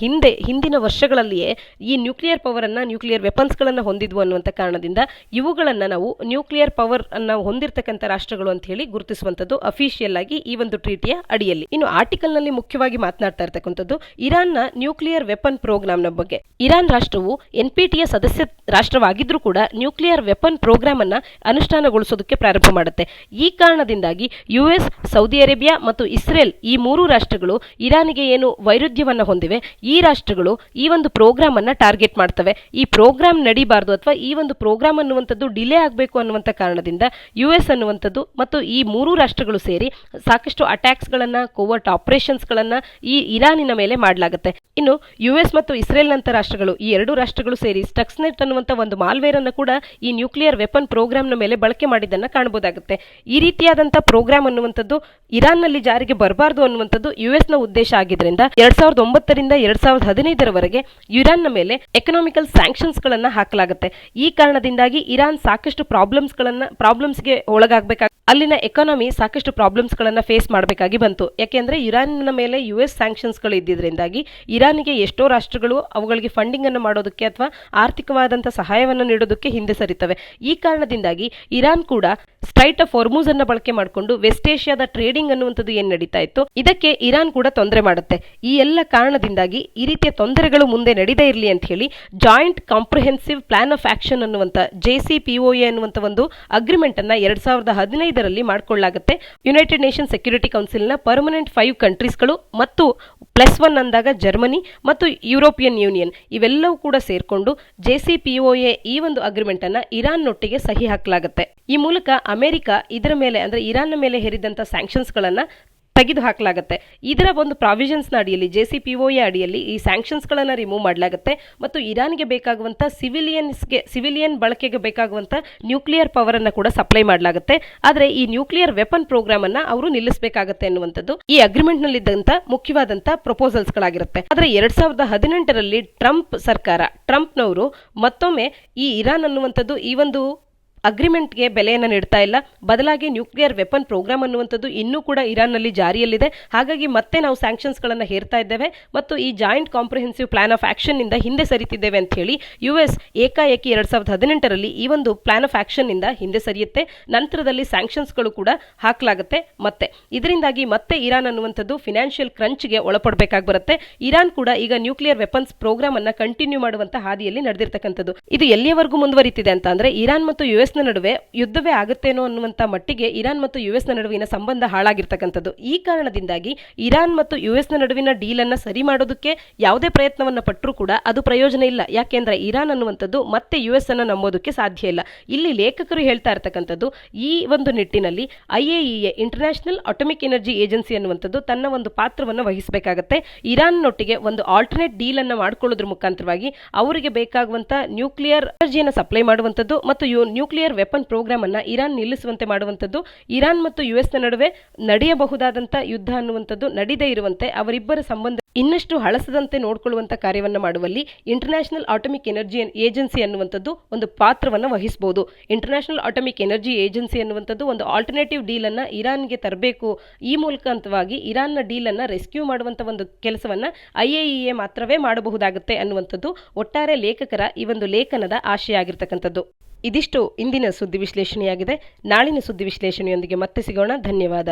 ಹಿಂದಿನ ವರ್ಷಗಳಲ್ಲಿಯೇ ಈ ನ್ಯೂಕ್ಲಿಯರ್ ಪವರ್ ಅನ್ನ, ನ್ಯೂಕ್ಲಿಯರ್ ವೆಪನ್ಸ್ಗಳನ್ನು ಹೊಂದಿದ್ವು ಅನ್ನುವಂಥ ಕಾರಣದಿಂದ ಇವುಗಳನ್ನು ನಾವು ನ್ಯೂಕ್ಲಿಯರ್ ಪವರ್ ಅನ್ನ ಹೊಂದಿರತಕ್ಕಂಥ ರಾಷ್ಟ್ರಗಳು ಅಂತ ಹೇಳಿ ಗುರುತಿಸುವಂಥದ್ದು ಅಫಿಷಿಯಲ್ ಆಗಿ ಈ ಒಂದು ಟ್ರೀಟಿಯ ಅಡಿಯಲ್ಲಿ. ಇನ್ನು ಆರ್ಟಿಕಲ್ ನಲ್ಲಿ ಮುಖ್ಯವಾಗಿ ಮಾತನಾಡ್ತಾ ಇರತಕ್ಕಂಥದ್ದು ಇರಾನ್ನ ನ್ಯೂಕ್ಲಿಯರ್ ವೆಪನ್ ಪ್ರೋಗ್ರಾಮ್ನ ಬಗ್ಗೆ. ಇರಾನ್ ರಾಷ್ಟ್ರವು NPTಯ ಸದಸ್ಯ ರಾಷ್ಟ್ರವಾಗಿದ್ರೂ ಕೂಡ ನ್ಯೂಕ್ಲಿಯರ್ ವೆಪನ್ ಪ್ರೋಗ್ರಾಮ್ ಅನ್ನ ಅನುಷ್ಠಾನಗೊಳಿಸೋದಕ್ಕೆ ಪ್ರಾರಂಭ ಮಾಡುತ್ತೆ. ಈ ಕಾರಣದಿಂದಾಗಿ US, ಸೌದಿ ಅರೇಬಿಯಾ ಮತ್ತು ಮತ್ತು ಇಸ್ರೇಲ್ ಈ ಮೂರು ರಾಷ್ಟ್ರಗಳು ಇರಾನಿಗೆ ಏನು ವೈರುಧ್ಯವನ್ನ ಹೊಂದಿವೆ, ಈ ರಾಷ್ಟ್ರಗಳು ಈ ಒಂದು ಪ್ರೋಗ್ರಾಮ್ ಅನ್ನ ಟಾರ್ಗೆಟ್ ಮಾಡ್ತವೆ. ಈ ಪ್ರೋಗ್ರಾಮ್ ನಡಿಬಾರದು ಅಥವಾ ಈ ಒಂದು ಪ್ರೋಗ್ರಾಮ್ ಅನ್ನುವಂಥದ್ದು ಡಿಲೇ ಆಗಬೇಕು ಅನ್ನುವಂಥ ಕಾರಣದಿಂದ ಯುಎಸ್ ಅನ್ನುವಂಥದ್ದು ಮತ್ತು ಈ ಮೂರು ರಾಷ್ಟ್ರಗಳು ಸೇರಿ ಸಾಕಷ್ಟು ಅಟ್ಯಾಕ್ಸ್ ಗಳನ್ನ, ಕೋವರ್ಟ್ ಆಪರೇಷನ್ಸ್ ಗಳನ್ನ ಈ ಇರಾನಿನ ಮೇಲೆ ಮಾಡಲಾಗುತ್ತೆ. ಇನ್ನು ಯುಎಸ್ ಮತ್ತು ಇಸ್ರೇಲ್ ನಂತ ರಾಷ್ಟ್ರಗಳು, ಈ ಎರಡು ರಾಷ್ಟ್ರಗಳು ಸೇರಿ ಸ್ಟಕ್ಸ್ನೆಟ್ ಅನ್ನುವಂಥ ಒಂದು ಮಾಲ್ವೇರ್ ಅನ್ನು ಕೂಡ ಈ ನ್ಯೂಕ್ಲಿಯರ್ ವೆಪನ್ ಪ್ರೋಗ್ರಾಮ್ ನ ಮೇಲೆ ಬಳಕೆ ಮಾಡಿದ್ದನ್ನ ಕಾಣಬಹುದಾಗುತ್ತೆ. ಈ ರೀತಿಯಾದಂತಹ ಪ್ರೋಗ್ರಾಮ್ ಅನ್ನುವಂಥದ್ದು ಇರಾನ್ ನಲ್ಲಿ ಜಾರಿಗೆ ಬರಬಾರದು ಅನ್ನುವಂಥದ್ದು ಯುಎಸ್ ನ ಉದ್ದೇಶ ಆಗಿದ್ರಿಂದ 2009ರಿಂದ 2015ರವರೆಗೆ ಇರಾನ್ ನ ಮೇಲೆ ಎಕನಾಮಿಕಲ್ ಸ್ಯಾಂಕ್ಷನ್ಸ್ ಗಳನ್ನ ಹಾಕಲಾಗುತ್ತೆ. ಈ ಕಾರಣದಿಂದಾಗಿ ಇರಾನ್ ಸಾಕಷ್ಟು ಪ್ರಾಬ್ಲಮ್ಸ್ಗೆ ಒಳಗಾಗಬೇಕಾಗಿ, ಅಲ್ಲಿನ ಎಕಾನಮಿ ಸಾಕಷ್ಟು ಪ್ರಾಬ್ಲಮ್ಸ್ ಗಳನ್ನ ಫೇಸ್ ಮಾಡಬೇಕಾಗಿ ಬಂತು. ಯಾಕೆಂದ್ರೆ ಇರಾನ್ನ ಮೇಲೆ ಯುಎಸ್ ಸ್ಯಾಂಕ್ಷನ್ಸ್ ಗಳು ಇದ್ದಿದ್ರಿಂದಾಗಿ ಇರಾನಿಗೆ ಎಷ್ಟೋ ರಾಷ್ಟ್ರಗಳು ಅವುಗಳಿಗೆ ಫಂಡಿಂಗ್ ಅನ್ನು ಮಾಡೋದಕ್ಕೆ ಅಥವಾ ಆರ್ಥಿಕವಾದಂತಹ ಸಹಾಯವನ್ನು ನೀಡೋದಕ್ಕೆ ಹಿಂದೆ ಸರಿತವೆ. ಈ ಕಾರಣದಿಂದಾಗಿ ಇರಾನ್ ಕೂಡ ಸ್ಟ್ರೈಟ್ ಆಫ್ ಹೊರ್ಮುಜ್ ಅನ್ನ ಬಳಕೆ ಮಾಡಿಕೊಂಡು ವೆಸ್ಟ್ ಏಷ್ಯಾದ ಟ್ರೇಡಿಂಗ್ ಅನ್ನುವಂಥದ್ದು ಏನ್ ನಡೀತಾ ಇತ್ತು, ಇದಕ್ಕೆ ಇರಾನ್ ಕೂಡ ತೊಂದರೆ ಮಾಡುತ್ತೆ. ಈ ಎಲ್ಲ ಕಾರಣದಿಂದಾಗಿ ಈ ರೀತಿಯ ತೊಂದರೆಗಳು ಮುಂದೆ ನಡೀದೇ ಇರಲಿ ಅಂತ ಹೇಳಿ joint comprehensive plan of action ಅನ್ನುವಂಥ JCPOA ಅನ್ನುವಂಥ ಒಂದು ಅಗ್ರಿಮೆಂಟ್ ಅನ್ನ 2015ರಲ್ಲಿ ಮಾಡಿಕೊಳ್ಳಲಾಗುತ್ತೆ. ಯುನೈಟೆಡ್ ನೇಷನ್ ಸೆಕ್ಯೂರಿಟಿ ಕೌನ್ಸಿಲ್ ನ ಪರ್ಮನೆಂಟ್ 5 ಕಂಟ್ರೀಸ್ಗಳು ಮತ್ತು +1 ಅಂದಾಗ ಜರ್ಮನಿ ಮತ್ತು ಯುರೋಪಿಯನ್ ಯೂನಿಯನ್ ಇವೆಲ್ಲವೂ ಕೂಡ ಸೇರ್ಕೊಂಡು JCPOA ಈ ಒಂದು ಅಗ್ರಿಮೆಂಟ್ ಅನ್ನ ಇರಾನ್ ನೊಟ್ಟಿಗೆ ಸಹಿ ಹಾಕಲಾಗುತ್ತೆ. ಈ ಮೂಲಕ ಅಮೆರಿಕ ಇದರ ಮೇಲೆ ಅಂದ್ರೆ ಇರಾನ್ ಮೇಲೆ ಹೇರಿದಂತ ಸ್ಯಾಂಕ್ಷನ್ಸ್ ಗಳನ್ನ ತೆಗೆದು ಹಾಕಲಾಗುತ್ತೆ. ಇದರ ಒಂದು ಪ್ರಾವಿಷನ್ಸ್ ನ ಅಡಿಯಲ್ಲಿ JCPOA ಅಡಿಯಲ್ಲಿ ಈ ಸ್ಯಾಂಕ್ಷನ್ಸ್ ಗಳನ್ನ ರಿಮೂವ್ ಮಾಡಲಾಗುತ್ತೆ ಮತ್ತು ಇರಾನ್ಗೆ ಬೇಕಾಗುವಂತ ಸಿವಿಲಿಯನ್ ಬಳಕೆಗೆ ಬೇಕಾಗುವಂತ ನ್ಯೂಕ್ಲಿಯರ್ ಪವರ್ ಅನ್ನ ಕೂಡ ಸಪ್ಲೈ ಮಾಡಲಾಗುತ್ತೆ. ಆದ್ರೆ ಈ ನ್ಯೂಕ್ಲಿಯರ್ ವೆಪನ್ ಪ್ರೋಗ್ರಾಮ್ ಅನ್ನ ಅವರು ನಿಲ್ಲಿಸಬೇಕಾಗುತ್ತೆ ಅನ್ನುವಂಥದ್ದು ಈ ಅಗ್ರಿಮೆಂಟ್ ನಲ್ಲಿ ಇದ್ದಂತ ಮುಖ್ಯವಾದಂತ ಪ್ರಪೋಸಲ್ಸ್ ಗಳಾಗಿರುತ್ತೆ. ಆದ್ರೆ 2018ರಲ್ಲಿ ಟ್ರಂಪ್ನವರು ಮತ್ತೊಮ್ಮೆ ಈ ಇರಾನ್ ಅನ್ನುವಂಥದ್ದು ಈ ಒಂದು ಅಗ್ರಿಮೆಂಟ್ಗೆ ಬೆಲೆಯನ್ನು ನೀಡ್ತಾ ಇಲ್ಲ, ಬದಲಾಗಿ ನ್ಯೂಕ್ಲಿಯರ್ ವೆಪನ್ ಪ್ರೋಗ್ರಾಮ್ ಅನ್ನುವಂಥದ್ದು ಇನ್ನೂ ಕೂಡ ಇರಾನ್ನಲ್ಲಿ ಜಾರಿಯಲ್ಲಿದೆ. ಹಾಗಾಗಿ ಮತ್ತೆ ನಾವು ಸ್ಯಾಂಕ್ಷನ್ಸ್ ಗಳನ್ನ ಹೇರ್ತಾ ಇದ್ದೇವೆ ಮತ್ತು ಈ joint comprehensive plan of action ನಿಂದ ಹಿಂದೆ ಸರಿತಿದ್ದೇವೆ ಅಂತ ಹೇಳಿ ಯುಎಸ್ ಏಕಾಏಕಿ 2018ರಲ್ಲಿ ಈ ಒಂದು ಪ್ಲಾನ್ ಆಫ್ ಆಕ್ಷನ್ ನಿಂದ ಹಿಂದೆ ಸರಿಯುತ್ತೆ. ನಂತರದಲ್ಲಿ ಸ್ಯಾಂಕ್ಷನ್ಸ್ ಗಳು ಕೂಡ ಹಾಕಲಾಗುತ್ತೆ. ಮತ್ತೆ ಇದರಿಂದಾಗಿ ಮತ್ತೆ ಇರಾನ್ ಅನ್ನುವಂಥದ್ದು ಫಿನಾನ್ಷಿಯಲ್ ಕ್ರಂಚ್ಗೆ ಒಳಪಡಬೇಕಾಗಿ ಬರುತ್ತೆ. ಇರಾನ್ ಕೂಡ ಈಗ ನ್ಯೂಕ್ಲಿಯರ್ ವೆಪನ್ಸ್ ಪ್ರೋಗ್ರಾಮ್ ಅನ್ನ ಕಂಟಿನ್ಯೂ ಮಾಡುವಂತ ಹಾದಿಯಲ್ಲಿ ನಡೆದಿರ್ತಕ್ಕಂಥದ್ದು. ಇದು ಎಲ್ಲಿಯವರೆಗೂ ಮುಂದುವರಿತಿದೆ ಅಂತ ಅಂದ್ರೆ ಇರಾನ್ ಮತ್ತು ಯುಎಸ್ ನಡುವೆ ಯುದ್ಧವೇ ಆಗುತ್ತೇನೋ ಅನ್ನುವಂತ ಮಟ್ಟಿಗೆ ಇರಾನ್ ಮತ್ತು ಯುಎಸ್ ನ ನಡುವಿನ ಸಂಬಂಧ ಹಾಳಾಗಿರ್ತಕ್ಕಂಥದ್ದು. ಈ ಕಾರಣದಿಂದಾಗಿ ಇರಾನ್ ಮತ್ತು ಯುಎಸ್ ನ ನಡುವಿನ ಡೀಲ್ ಅನ್ನ ಸರಿ ಮಾಡೋದಕ್ಕೆ ಯಾವುದೇ ಪ್ರಯತ್ನವನ್ನ ಪಟ್ಟರೂ ಕೂಡ ಅದು ಪ್ರಯೋಜನ ಇಲ್ಲ. ಯಾಕೆಂದ್ರೆ ಇರಾನ್ ಅನ್ನುವಂಥದ್ದು ಮತ್ತೆ ಯುಎಸ್ ಅನ್ನ ನಂಬೋದಕ್ಕೆ ಸಾಧ್ಯ ಇಲ್ಲ. ಇಲ್ಲಿ ಲೇಖಕರು ಹೇಳ್ತಾ ಇರ್ತಕ್ಕಂಥದ್ದು ಈ ಒಂದು ನಿಟ್ಟಿನಲ್ಲಿ IAEA international Atomic Energy Agency ಅನ್ನುವಂಥದ್ದು ತನ್ನ ಒಂದು ಪಾತ್ರವನ್ನು ವಹಿಸಬೇಕಾಗತ್ತೆ. ಇರಾನ್ ನೊಟ್ಟಿಗೆ ಒಂದು ಆಲ್ಟರ್ನೇಟ್ ಡೀಲ್ ಅನ್ನ ಮಾಡ್ಕೊಳ್ಳೋದ್ರ ಮುಖಾಂತರವಾಗಿ ಅವರಿಗೆ ಬೇಕಾಗುವಂತ ನ್ಯೂಕ್ಲಿಯರ್ ಎನರ್ಜಿಯನ್ನು ಸಪ್ಲೈ ಮಾಡುವಂಥದ್ದು ಮತ್ತು ನ್ಯೂಕ್ಲಿಯರ್ ವೆಪನ್ ಪ್ರೋಗ್ರಾಮ್ ಅನ್ನ ಇರಾನ್ ನಿಲ್ಲಿಸುವಂತೆ ಮಾಡುವಂಥದ್ದು, ಇರಾನ್ ಮತ್ತು ಯುಎಸ್ ನ ನಡುವೆ ನಡೆಯಬಹುದಾದಂತ ಯುದ್ಧ ಅನ್ನುವಂಥದ್ದು ನಡೀದೇ ಇರುವಂತೆ ಅವರಿಬ್ಬರ ಸಂಬಂಧ ಇನ್ನಷ್ಟು ಹಳಸದಂತೆ ನೋಡಿಕೊಳ್ಳುವಂತ ಕಾರ್ಯವನ್ನ ಮಾಡುವಲ್ಲಿ ಇಂಟರ್ನ್ಯಾಷನಲ್ ಅಟಾಮಿಕ್ ಎನರ್ಜಿ ಏಜೆನ್ಸಿ ಅನ್ನುವಂಥದ್ದು ಒಂದು ಪಾತ್ರವನ್ನು ವಹಿಸಬಹುದು. ಇಂಟರ್ನ್ಯಾಷನಲ್ ಅಟಾಮಿಕ್ ಎನರ್ಜಿ ಏಜೆನ್ಸಿ ಅನ್ನುವಂಥದ್ದು ಒಂದು ಆಲ್ಟರ್ನೇಟಿವ್ ಡೀಲ್ ಅನ್ನ ಇರಾನ್ಗೆ ತರಬೇಕು. ಈ ಮೂಲಕವಾಗಿ ಇರಾನ್ನ ಡೀಲ್ ಅನ್ನ ರೆಸ್ಕ್ಯೂ ಮಾಡುವಂತ ಒಂದು ಕೆಲಸವನ್ನ IAEA ಮಾತ್ರವೇ ಮಾಡಬಹುದಾಗುತ್ತೆ ಅನ್ನುವಂಥದ್ದು ಒಟ್ಟಾರೆ ಲೇಖಕರ ಈ ಒಂದು ಲೇಖನದ ಆಶಯ ಆಗಿರ್ತಕ್ಕಂಥದ್ದು. ಇದಿಷ್ಟು ಇಂದಿನ ಸುದ್ದಿ ವಿಶ್ಲೇಷಣೆಯಾಗಿದೆ. ನಾಳಿನ ಸುದ್ದಿ ವಿಶ್ಲೇಷಣೆಯೊಂದಿಗೆ ಮತ್ತೆ ಸಿಗೋಣ. ಧನ್ಯವಾದ.